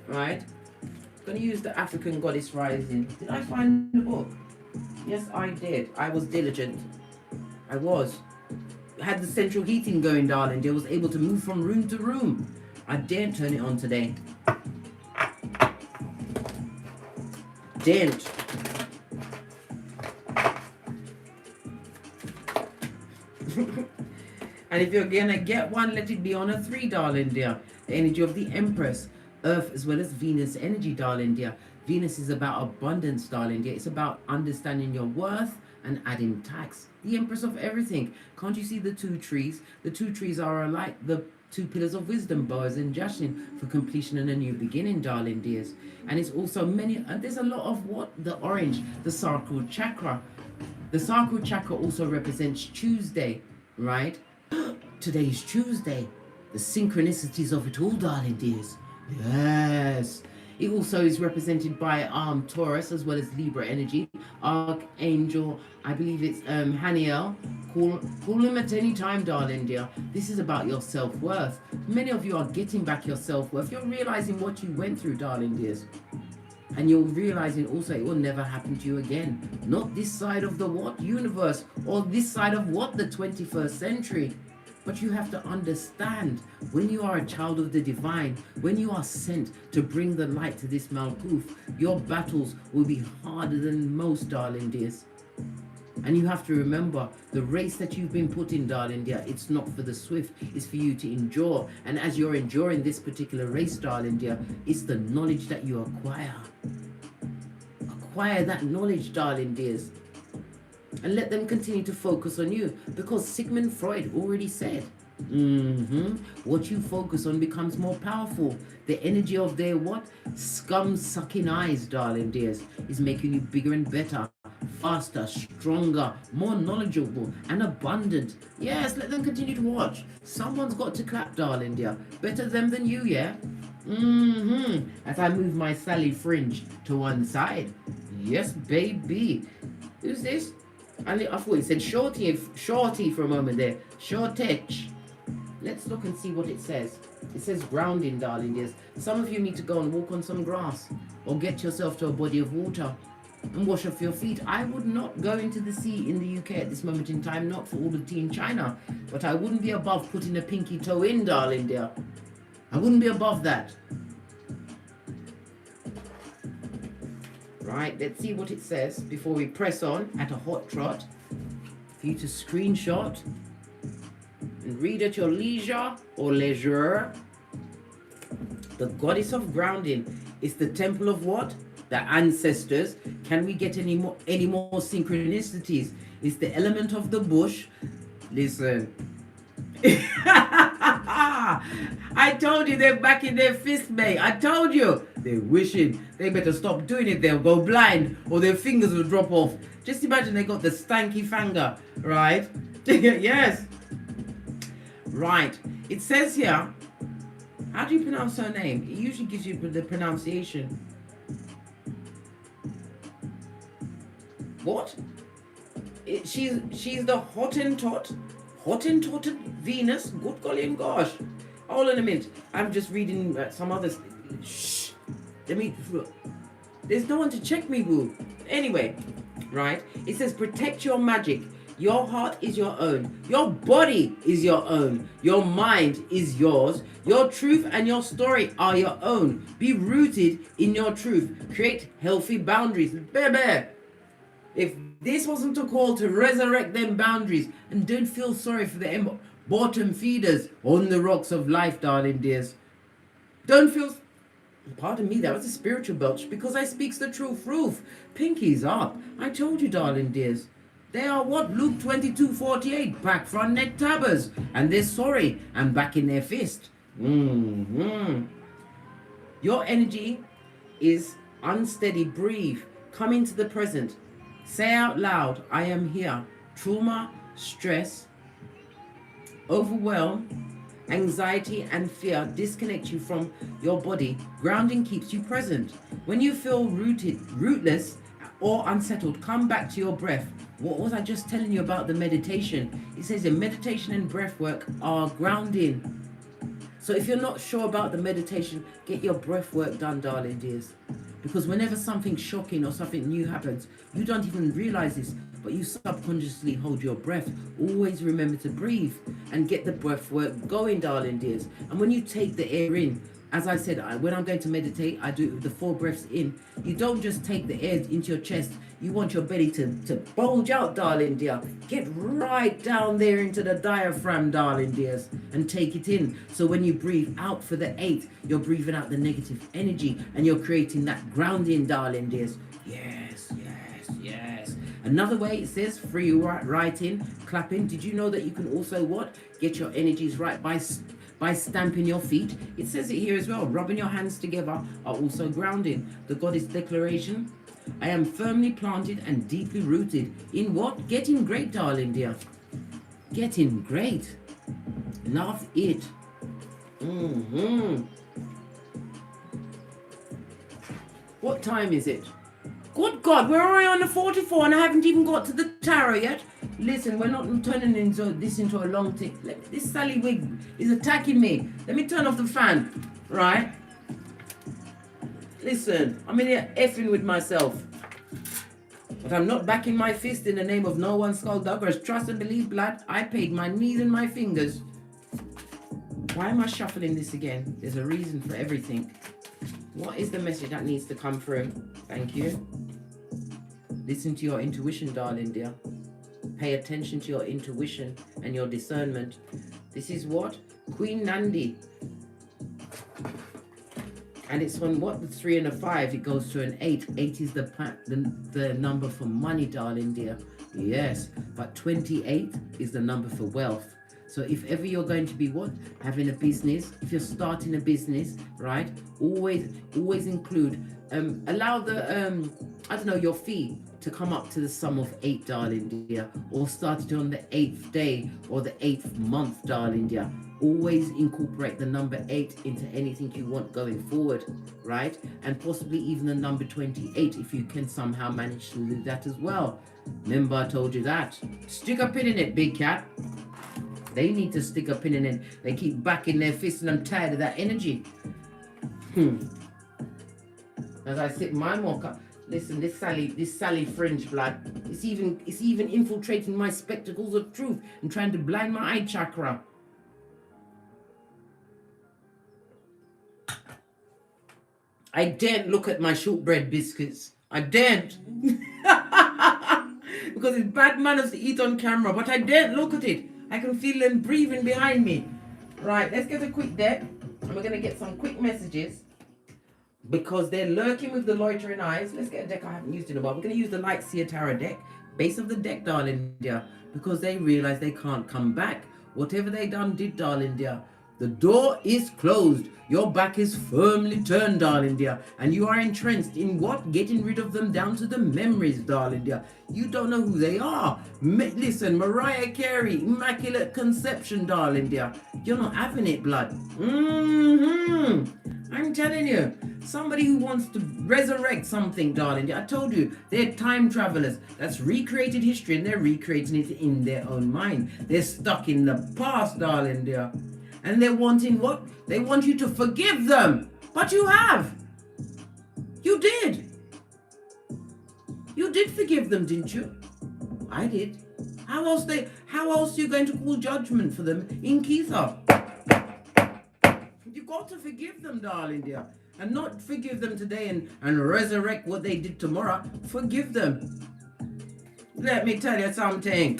Right? I'm going to use the African Goddess Rising. Did I find the book? Yes, I did. I was diligent. I was. I had the central heating going, darling. I was able to move from room to room. I daren't turn it on today. Dent. And if you're gonna get one, let it be on a 3, darling dear. The energy of the Empress, Earth as well as Venus energy, darling dear. Venus is about abundance, darling dear. It's about understanding your worth and adding tax. The Empress of everything. Can't you see the 2 trees? The 2 trees are alike the 2 pillars of wisdom, Boaz and Jashin, for completion and a new beginning, darling dears. And it's also there's a lot of what? The orange, the sacral chakra. The sacral chakra also represents Tuesday, right? Today's Tuesday. The synchronicities of it all, darling dears. Yes. It also is represented by Taurus as well as Libra energy. Archangel, I believe it's Haniel. Call him at any time, darling dear. This is about your self-worth. Many of you are getting back your self-worth. You're realizing what you went through, darling dears. And you're realizing also it will never happen to you again. Not this side of the what? Universe. Or this side of what? The 21st century. But you have to understand, when you are a child of the divine, when you are sent to bring the light to this Malkuth, your battles will be harder than most, darling dears. And you have to remember, the race that you've been put in, darling dear, it's not for the swift, it's for you to endure. And as you're enduring this particular race, darling dear, it's the knowledge that you acquire. Acquire that knowledge, darling dears. And let them continue to focus on you. Because Sigmund Freud already said, what you focus on becomes more powerful. The energy of their what? Scum-sucking eyes, darling dears, is making you bigger and better, faster, stronger, more knowledgeable and abundant. Yes, let them continue to watch. Someone's got to clap, darling dear. Better them than you, yeah? As I move my Sally fringe to one side. Yes, baby. Who's this? I thought it said shorty for a moment there. Shortech. Let's look and see what it says. It says grounding, darling dears. Some of you need to go and walk on some grass or get yourself to a body of water and wash off your feet. I would not go into the sea in the UK at this moment in time, not for all the tea in China, but I wouldn't be above putting a pinky toe in, darling dear. I wouldn't be above that. Right, let's see what it says before we press on at a hot trot for you to screenshot and read at your leisure or leisure. The goddess of grounding is the temple of what? The ancestors. Can we get any more synchronicities? It's the element of the bush. Listen. I told you they're back in their fist, mate. I told you. They're wishing they better stop doing it. They'll go blind or their fingers will drop off. Just imagine they got the stanky finger, right? Yes. Right. It says here, how do you pronounce her name? It usually gives you the pronunciation. What? She's the Hottentot Venus. Good golly and gosh. Hold on a minute. I'm just reading some others. Shh. There's no one to check me, boo. Anyway, right? It says protect your magic. Your heart is your own. Your body is your own. Your mind is yours. Your truth and your story are your own. Be rooted in your truth. Create healthy boundaries. Baby, if this wasn't a call to resurrect them boundaries, and don't feel sorry for the bottom feeders on the rocks of life, darling dears. Don't feel... Pardon me, that was a spiritual belch because I speaks the truth. Pinkies up. I told you, darling dears. They are what? Luke 22:48, back front neck tabbers. And they're sorry and back in their fist. Your energy is unsteady. Breathe. Come into the present. Say out loud, I am here. Trauma, stress, overwhelm, anxiety and fear disconnect you from your body. Grounding keeps you present. When you feel rootless or unsettled, come back to your breath. What was I just telling you about the meditation? It says the meditation and breath work are grounding. So if you're not sure about the meditation, get your breath work done, darling dears. Because whenever something shocking or something new happens, you don't even realize this, but you subconsciously hold your breath. Always remember to breathe and get the breath work going, darling dears. And when you take the air in, as I said, when I'm going to meditate, I do the 4 breaths in. You don't just take the air into your chest. You want your belly to bulge out, darling dear. Get right down there into the diaphragm, darling dears, and take it in. So when you breathe out for the 8, you're breathing out the negative energy and you're creating that grounding, darling dears. Yes, yes, yes. Another way it says free writing, clapping. Did you know that you can also what? Get your energies right by stamping your feet. It says it here as well. Rubbing your hands together are also grounding. The goddess declaration. I am firmly planted and deeply rooted in what? Getting great, darling dear. Getting great. Love it. What time is it? Good God, we're already on the 44 and I haven't even got to the tarot yet. Listen, we're not turning this into a long thing. This Sally wig is attacking me. Let me turn off the fan, right? Listen, I'm in here effing with myself. But I'm not backing my fist in the name of no one skulldugger's. Trust and believe, blood. I paid my knees and my fingers. Why am I shuffling this again? There's a reason for everything. What is the message that needs to come through? Thank you. Listen to your intuition, darling dear. pay attention to your intuition and your discernment. This is what? Queen Nandi. And it's on what? The 3 and a 5. It goes to an 8. 8 is the number for money, darling dear. Yes. But 28 is the number for wealth. So if ever you're going to be what? Having a business, if you're starting a business, right? Always include, allow the, I don't know, your fee to come up to the sum of 8, darling dear. Or start it on the 8th day or the 8th month, darling dear. Always incorporate the number 8 into anything you want going forward, right? And possibly even the number 28 if you can somehow manage to do that as well. Remember I told you that. Stick a pin in it, big cat. They need to stick a pin in it. They keep backing their fists and I'm tired of that energy. As I sip my mocha. Listen, this Sally Fringe blood. It's even infiltrating my spectacles of truth and trying to blind my eye chakra. I daren't look at my shortbread biscuits. I daren't. Because it's bad manners to eat on camera, but I daren't look at it. I can feel them breathing behind me. Right, let's get a quick deck. And we're going to get some quick messages. Because they're lurking with the loitering eyes. Let's get a deck I haven't used in a while. We're going to use the Light Seer Tarot deck. Base of the deck, darling dear. Because they realize they can't come back. Whatever they done did, darling dear. The door is closed. Your back is firmly turned, darling dear. And you are entrenched in what? Getting rid of them down to the memories, darling dear. You don't know who they are. Listen, Mariah Carey, Immaculate Conception, darling dear. You're not having it, blood. I'm telling you. Somebody who wants to resurrect something, darling dear. I told you, they're time travelers. That's recreated history and they're recreating it in their own mind. They're stuck in the past, darling dear. And they're wanting what? They want you to forgive them. But you have. You did. You did forgive them, didn't you? I did. How else are you going to call judgment for them in Keitha? You've got to forgive them, darling dear. And not forgive them today and resurrect what they did tomorrow. Forgive them. Let me tell you something.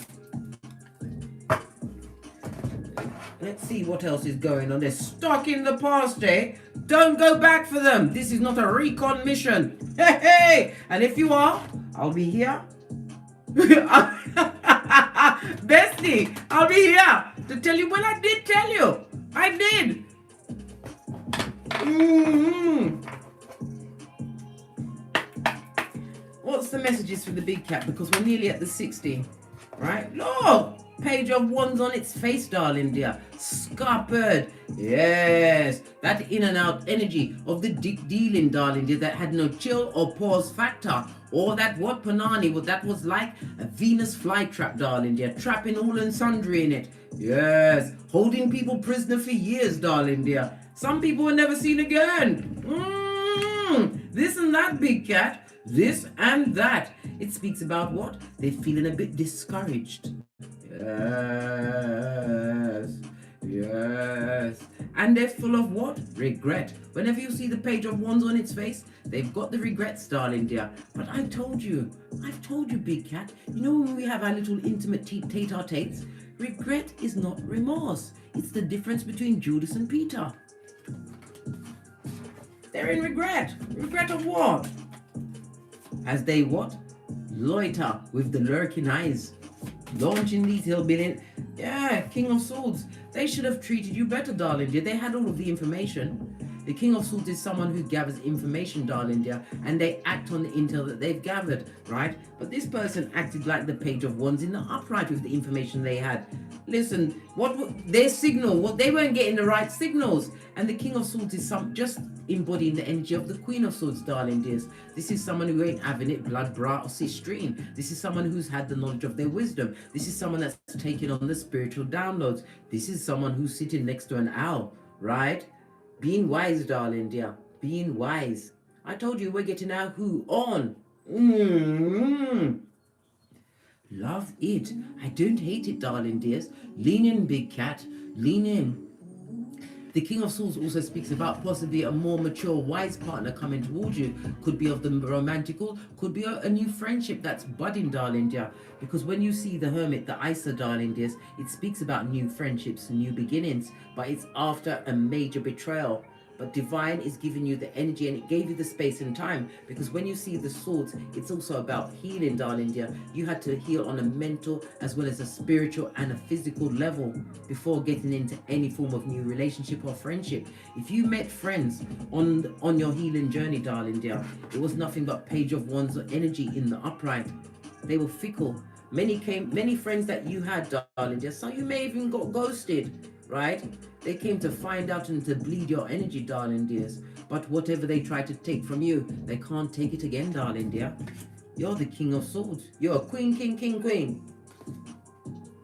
Let's see what else is going on. They're stuck in the past, eh? Don't go back for them. This is not a recon mission. Hey, hey! And if you are, I'll be here. Bestie, I'll be here to tell you when I did tell you. I did. What's the messages for the big cat? Because we're nearly at the 60. Right? Look! Page of Wands on its face, darling dear. Scuppered. Yes. That in and out energy of the dick dealing, darling dear, that had no chill or pause factor. Or that what Panani, what that was like a Venus flytrap, darling dear. Trapping all and sundry in it. Yes. Holding people prisoner for years, darling dear. Some people were never seen again. This and that, big cat. This and that. It speaks about what? They're feeling a bit discouraged. Yes. Yes. And they're full of what? Regret. Whenever you see the Page of Wands on its face, they've got the regrets, darling dear. But I've told you, big cat. You know when we have our little intimate tete-a-tetes? Regret is not remorse. It's the difference between Judas and Peter. They're in regret. Regret of what? As they what? Loiter with the lurking eyes. Launching these hillbilly. Yeah, King of Swords. They should have treated you better, darling dear. They had all of the information. The King of Swords is someone who gathers information, darling dear, and they act on the intel that they've gathered, right? But this person acted like the Page of Wands in the upright with the information they had. Listen, their signal, they weren't getting the right signals. And the King of Swords is just embodying the energy of the Queen of Swords, darling dears. This is someone who ain't having it blood, bra, or cistrine. This is someone who's had the knowledge of their wisdom. This is someone that's taken on the spiritual downloads. This is someone who's sitting next to an owl, right? Being wise, darling dear. Being wise. I told you we're getting our who on. Love it. I don't hate it, darling dears. Lean in, big cat. Lean in. The King of Swords also speaks about possibly a more mature, wise partner coming towards you. Could be of the romantical, could be a new friendship that's budding, darling dear. Because when you see the Hermit, the Isa, darling dears, it speaks about new friendships and new beginnings, but it's after a major betrayal. But divine is giving you the energy, and it gave you the space and time, because when you see the swords, it's also about healing, darling dear. You had to heal on a mental as well as a spiritual and a physical level before getting into any form of new relationship or friendship. If you met friends on your healing journey, darling dear, it was nothing but Page of Wands energy in the upright. They were fickle. Many friends that you had, darling dear, so you may even got ghosted, right? They came to find out and to bleed your energy, darling dears. But whatever they try to take from you, they can't take it again, darling dear. You're the King of Swords. You're a queen, king, king, queen.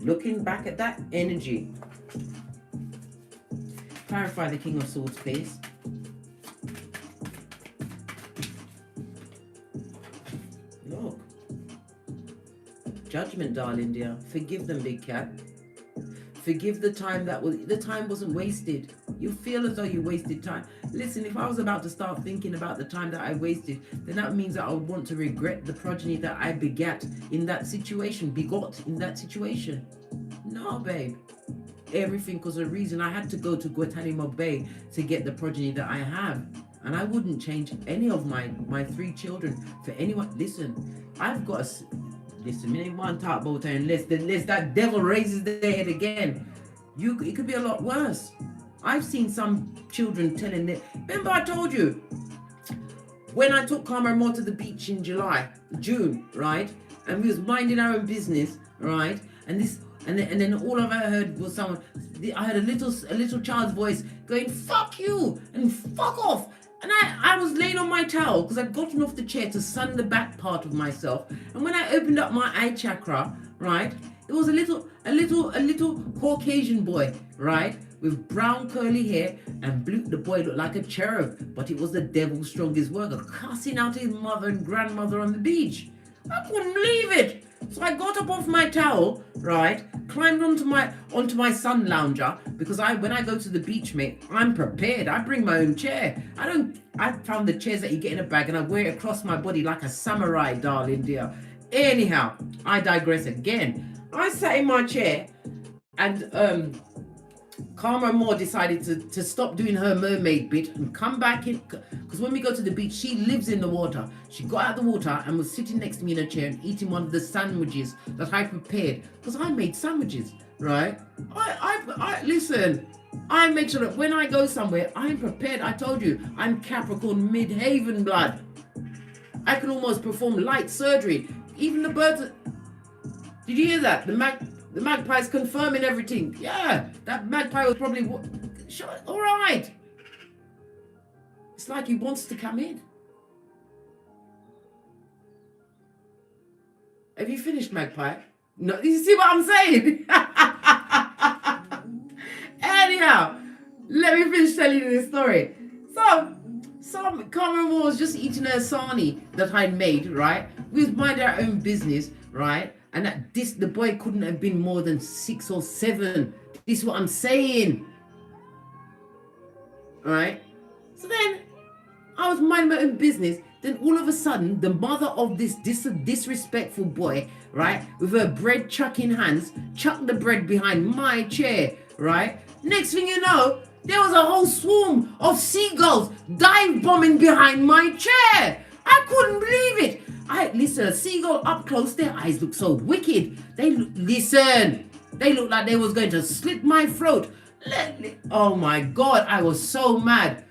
Looking back at that energy. Clarify the King of Swords, please. Look. Judgment, darling dear. Forgive them, big cat. Forgive the time the time wasn't wasted. You feel as though you wasted time. Listen, if I was about to start thinking about the time that I wasted, then that means that I would want to regret the progeny that I begot in that situation. No, babe. Everything was a reason. I had to go to Guantanamo Bay to get the progeny that I have. And I wouldn't change any of my 3 children for anyone. Listen, I've got a... Listen, me ain't one talk about it unless that devil raises their head again. It could be a lot worse. I've seen some children telling them. Remember I told you, when I took Karma and Mo to the beach in June, right? And we was minding our own business, right? And then all of I heard was I heard a little child's voice going, "Fuck you," and "Fuck off." And I was laying on my towel because I'd gotten off the chair to sun the back part of myself. And when I opened up my eye chakra, right, it was a little Caucasian boy, right, with brown curly hair and blue. The boy looked like a cherub, but it was the devil's strongest worker, cussing out his mother and grandmother on the beach. I couldn't believe it. So I got up off my towel, right, climbed onto my sun lounger, because when I go to the beach, mate, I'm prepared. I bring my own chair. I found the chairs that you get in a bag and I wear it across my body like a samurai, darling dear. Anyhow, I digress again. I sat in my chair and Karma Moore decided to stop doing her mermaid bit and come back in, because when we go to the beach, she lives in the water. She got out of the water and was sitting next to me in a chair and eating one of the sandwiches that I prepared, because I made sandwiches, right? I listen, I make sure that when I go somewhere, I'm prepared. I told you, I'm Capricorn mid-haven blood. I can almost perform light surgery. Even the birds. Did you hear that? The magpie's confirming everything. Yeah, that magpie was probably... All right. It's like he wants to come in. Have you finished, magpie? No, you see what I'm saying? Anyhow, let me finish telling you this story. So, Carmen was just eating her sarnie that I'd made, right? We was minding our own business, right? And the boy couldn't have been more than 6 or 7. This is what I'm saying. Right? So then, I was minding my own business. Then all of a sudden, the mother of this disrespectful boy, right, with her bread chucking hands, chucked the bread behind my chair, right? Next thing you know, there was a whole swarm of seagulls dive bombing behind my chair. I couldn't believe it. Listen, a seagull up close, their eyes look so wicked. They look like they was going to slit my throat. Oh my God, I was so mad.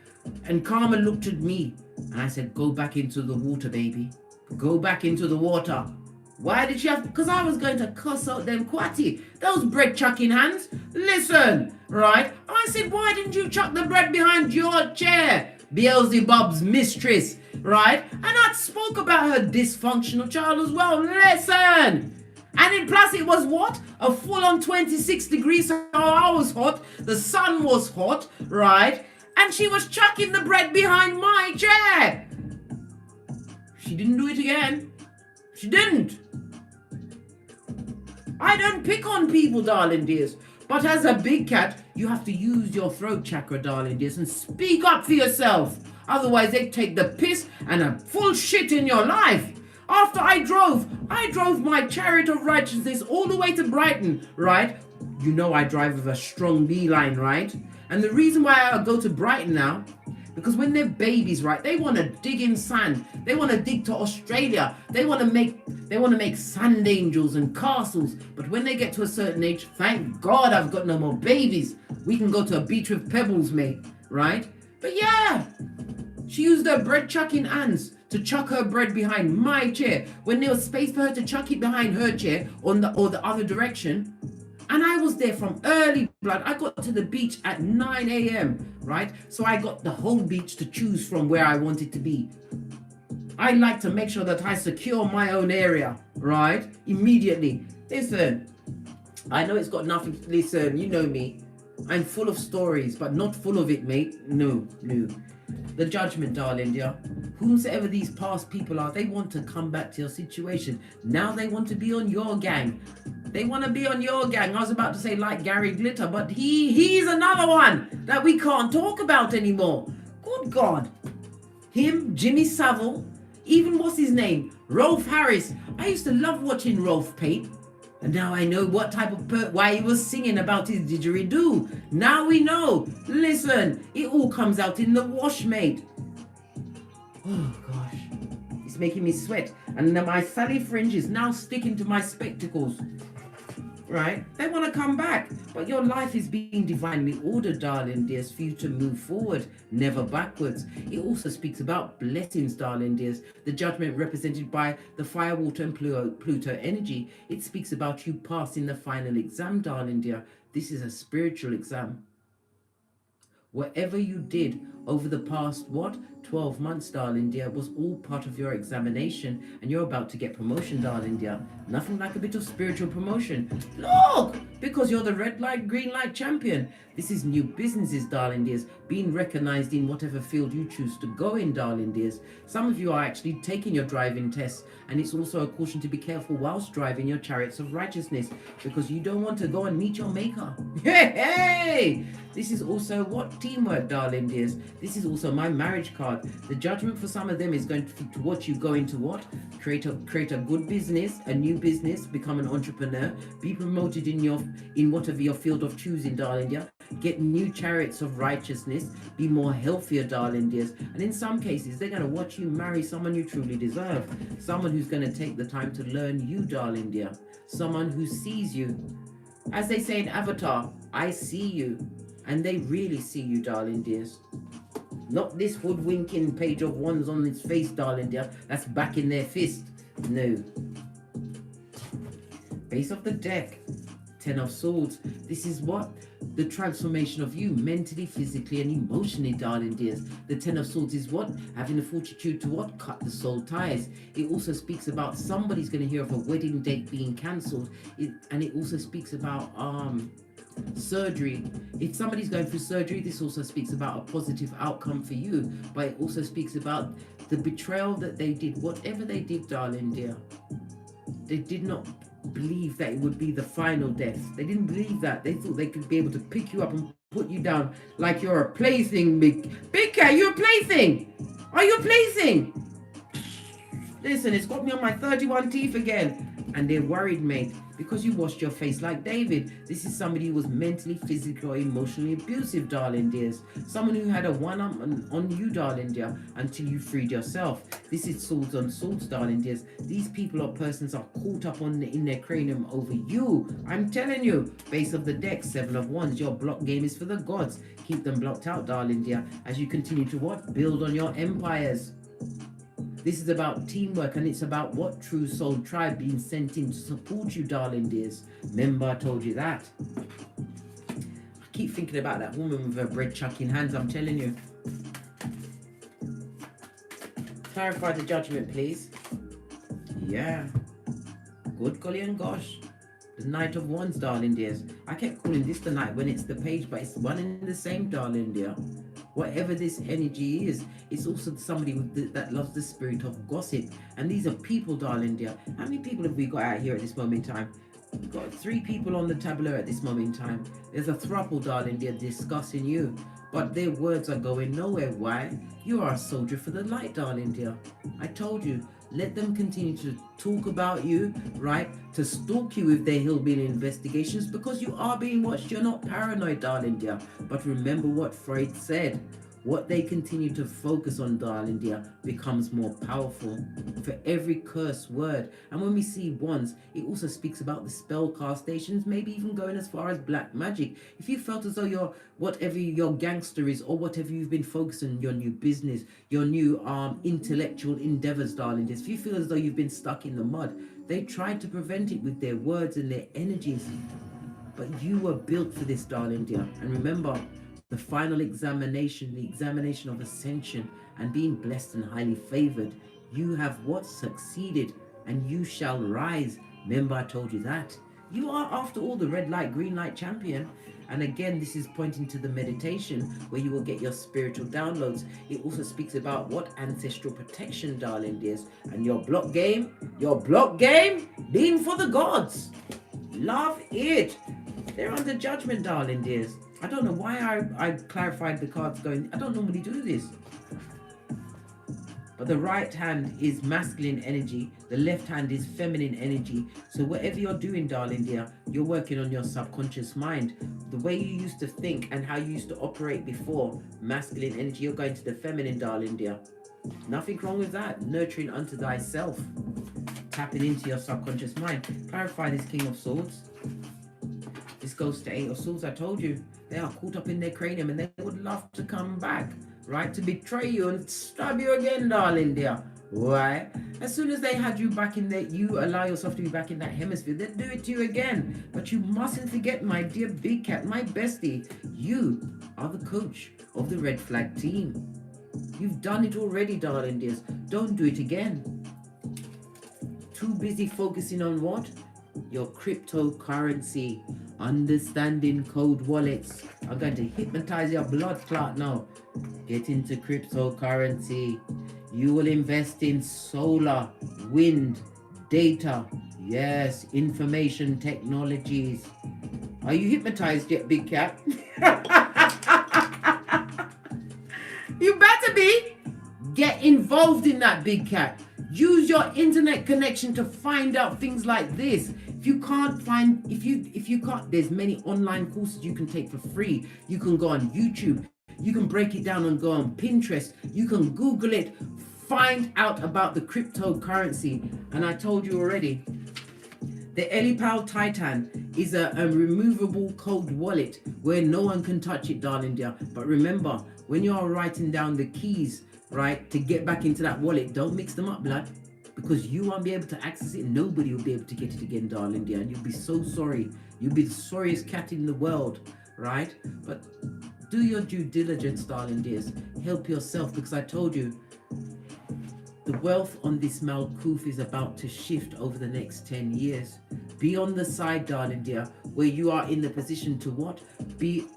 And Carmen looked at me and I said, "Go back into the water, baby. Go back into the water." Why did she have? Because I was going to cuss out them quatty. Those bread chucking hands. Listen, right? I said, "Why didn't you chuck the bread behind your chair, Beelzebub's mistress?" Right? And I spoke about her dysfunctional child as well. Listen. And plus it was what? A full-on 26 degrees. So I was hot. The sun was hot. Right? And she was chucking the bread behind my chair. She didn't do it again. She didn't. I don't pick on people, darling dears. But as a big cat, you have to use your throat chakra, darling dears, and speak up for yourself. Otherwise, they take the piss and a full shit in your life. After I drove my chariot of righteousness all the way to Brighton, right? You know I drive with a strong beeline, right? And the reason why I go to Brighton now, because when they're babies, right, they want to dig in sand. They want to dig to Australia. They want to make sand angels and castles. But when they get to a certain age, thank God I've got no more babies. We can go to a beach with pebbles, mate, right? But yeah, she used her bread chucking hands to chuck her bread behind my chair when there was space for her to chuck it behind her chair or the other direction. And I was there from early blood. I got to the beach at 9 a.m., right? So I got the whole beach to choose from where I wanted to be. I like to make sure that I secure my own area, right? Immediately. Listen, I know it's got nothing. Listen, you know me. I'm full of stories, but not full of it, mate. No. The judgment, darling, dear. Whomsoever these past people are, they want to come back to your situation. Now they want to be on your gang. They want to be on your gang. I was about to say like Gary Glitter, but he's another one that we can't talk about anymore. Good God. Him, Jimmy Savile, even what's his name? Rolf Harris. I used to love watching Rolf paint. And now I know what type of why he was singing about his didgeridoo. Now we know. Listen, it all comes out in the wash, mate. Oh gosh, it's making me sweat. And my Sally fringe is now sticking to my spectacles. Right? They want to come back. But your life is being divinely ordered, darling dears, for you to move forward, never backwards. It also speaks about blessings, darling dears. The judgment represented by the fire, water, and Pluto energy. It speaks about you passing the final exam, darling dear. This is a spiritual exam. Whatever you did over the past, 12 months, darling dear, was all part of your examination, and you're about to get promotion, darling dear. Nothing like a bit of spiritual promotion. Look, because you're the red light, green light champion. This is new businesses, darling dears, being recognized in whatever field you choose to go in, darling dears. Some of you are actually taking your driving tests, and it's also a caution to be careful whilst driving your chariots of righteousness, because you don't want to go and meet your maker. Hey! This is also teamwork, darling dears. This is also my marriage card. The judgment for some of them is going to watch you go into create a good business, a new business, become an entrepreneur, be promoted in whatever your field of choosing, darling dear. Get new chariots of righteousness, be more healthier, darling dears. And in some cases, they're going to watch you marry someone you truly deserve. Someone who's going to take the time to learn you, darling dear. Someone who sees you. As they say in Avatar, I see you. And they really see you, darling dears. Not this hoodwinking page of wands on its face, darling dear. That's back in their fist. No. Base of the deck. 10 of Swords. This is the transformation of you mentally, physically, and emotionally, darling dears. The 10 of Swords is having the fortitude to cut the soul ties. It also speaks about somebody's going to hear of a wedding date being cancelled. And it also speaks about surgery. If somebody's going through surgery, this also speaks about a positive outcome for you. But it also speaks about the betrayal that they did. Whatever they did, darling dear, they did not believe that it would be the final death. They didn't believe that. They thought they could be able to pick you up and put you down like you're a plaything. Big cat, you're a plaything. Are you a plaything? Listen, it's got me on my 31 teeth again. And they're worried, mate, because you washed your face like David. This is somebody who was mentally, physically, or emotionally abusive, darling dears. Someone who had a one-up on you, darling dear, until you freed yourself. This is swords on swords, darling dears. These people or persons are caught up in their cranium over you. I'm telling you. Base of the deck, 7 of Wands. Your block game is for the gods. Keep them blocked out, darling dear, as you continue to build on your empires. This is about teamwork, and it's about true soul tribe being sent in to support you, darling dears. Remember, I told you that. I keep thinking about that woman with her bread chucking hands, I'm telling you. Clarify the judgment, please. Yeah. Good golly and gosh. The Knight of Wands, darling dears. I kept calling this the Knight when it's the page, but it's one and the same, darling dear. Whatever this energy is, it's also somebody that loves the spirit of gossip. And these are people, darling dear. How many people have we got out here at this moment in time? You've got 3 people on the tableau at this moment in time. There's a throuple, darling, they're discussing you. But their words are going nowhere. Why? You are a soldier for the light, darling dear. I told you, let them continue to talk about you, right? To stalk you if they hillbilly investigations, because you are being watched. You're not paranoid, darling dear. But remember what Freud said. What they continue to focus on, darling dear, becomes more powerful for every curse word. And when we see wands, it also speaks about the spell castations, maybe even going as far as black magic. If you felt as though you're whatever your gangster is, or whatever you've been focusing on, your new business, your new intellectual endeavors, darling dear, if you feel as though you've been stuck in the mud, they tried to prevent it with their words and their energies. But you were built for this, darling dear. And remember, the final examination, the examination of ascension and being blessed and highly favored, you have what? Succeeded, and you shall rise. Remember, I told you that. You are, after all, the red light, green light champion. And again, this is pointing to the meditation where you will get your spiritual downloads. It also speaks about what? Ancestral protection, darling dears. And your block game, being for the gods. Love it. They're under judgment, darling dears. I don't know why I clarified the cards going. I don't normally do this. But the right hand is masculine energy. The left hand is feminine energy. So whatever you're doing, darling dear, you're working on your subconscious mind. The way you used to think and how you used to operate before, masculine energy, you're going to the feminine, darling dear. Nothing wrong with that. Nurturing unto thyself. Tapping into your subconscious mind. Clarify this King of Swords. This goes to 8 of Swords. I told you, they are caught up in their cranium and they would love to come back, right? To betray you and stab you again, darling dear. Why? As soon as they had you back in there, you allow yourself to be back in that hemisphere, they'll do it to you again. But you mustn't forget, my dear big cat, my bestie, you are the coach of the red flag team. You've done it already, darling dears. Don't do it again. Too busy focusing on what? Your cryptocurrency. Understanding code wallets. I'm going to hypnotize your blood clot now. Get into cryptocurrency. You will invest in solar, wind, data. Yes, information technologies. Are you hypnotized yet, big cat? You better be. Get involved in that, big cat. Use your internet connection to find out things like this. If you can't find, if you can't, there's many online courses you can take for free. You can go on YouTube. You can break it down and go on Pinterest. You can Google it. Find out about the cryptocurrency. And I told you already, the Elipal Titan is a removable cold wallet where no one can touch it, darling dear. But remember, when you are writing down the keys, right, to get back into that wallet, don't mix them up, blood, because you won't be able to access it. Nobody will be able to get it again, darling dear, and you'll be so sorry. You'll be the sorriest cat in the world, right? But do your due diligence, darling dears. Help yourself, because I told you, the wealth on this Malkuth is about to shift over the next 10 years. Be on the side, darling dear, where you are in the position to what? Be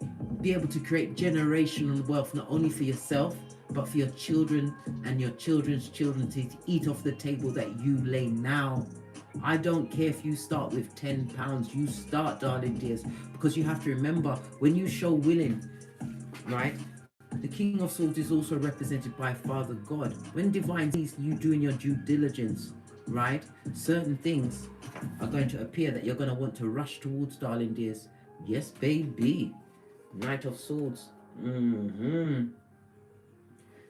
able to create generational wealth, not only for yourself, but for your children and your children's children to eat off the table that you lay now. I don't care if you start with £10. You start, darling dears, because you have to remember, when you show willing, right? The King of Swords is also represented by Father God. When divine sees you doing your due diligence, right, certain things are going to appear that you're going to want to rush towards, darling dears. Yes, baby. Knight of Swords.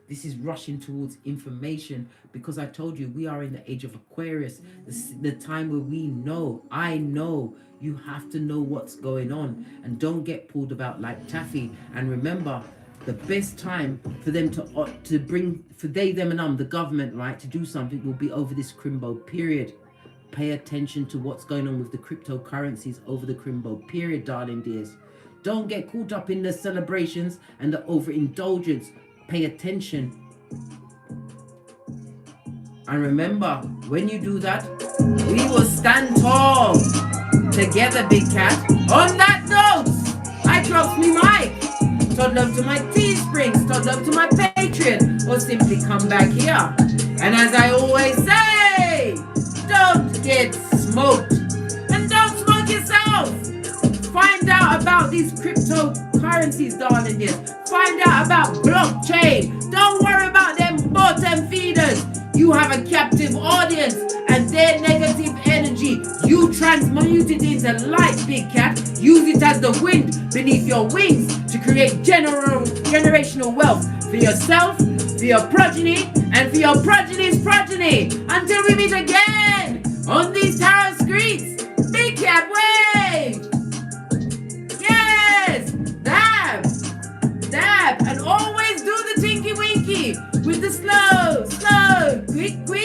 This is rushing towards information, because I told you, we are in the age of Aquarius. This is the time where we know, I know, you have to know what's going on, and don't get pulled about like taffy. And remember, the best time for them to bring, for they, them and the government, right, to do something will be over this Crimbo period. Pay attention to what's going on with the cryptocurrencies over the Crimbo period, darling dears. Don't get caught up in the celebrations and the overindulgence. Pay attention. And remember, when you do that, we will stand tall together, big cat. On that note, I trust me, Mike. Todd love to my Teesprings, Todd love to my Patreon, or simply come back here. And as I always say, don't get smoked. And don't smoke these cryptocurrencies, darling. Yes, find out about blockchain. Don't worry about them bottom feeders. You have a captive audience and their negative energy. You transmute it into light, big cat. Use it as the wind beneath your wings to create generational wealth for yourself, for your progeny, and for your progeny's progeny. Until we meet again on these tarot streets. Big cat wave. Yes. Dab. Dab. And always do the tinky winky with the slow, quick.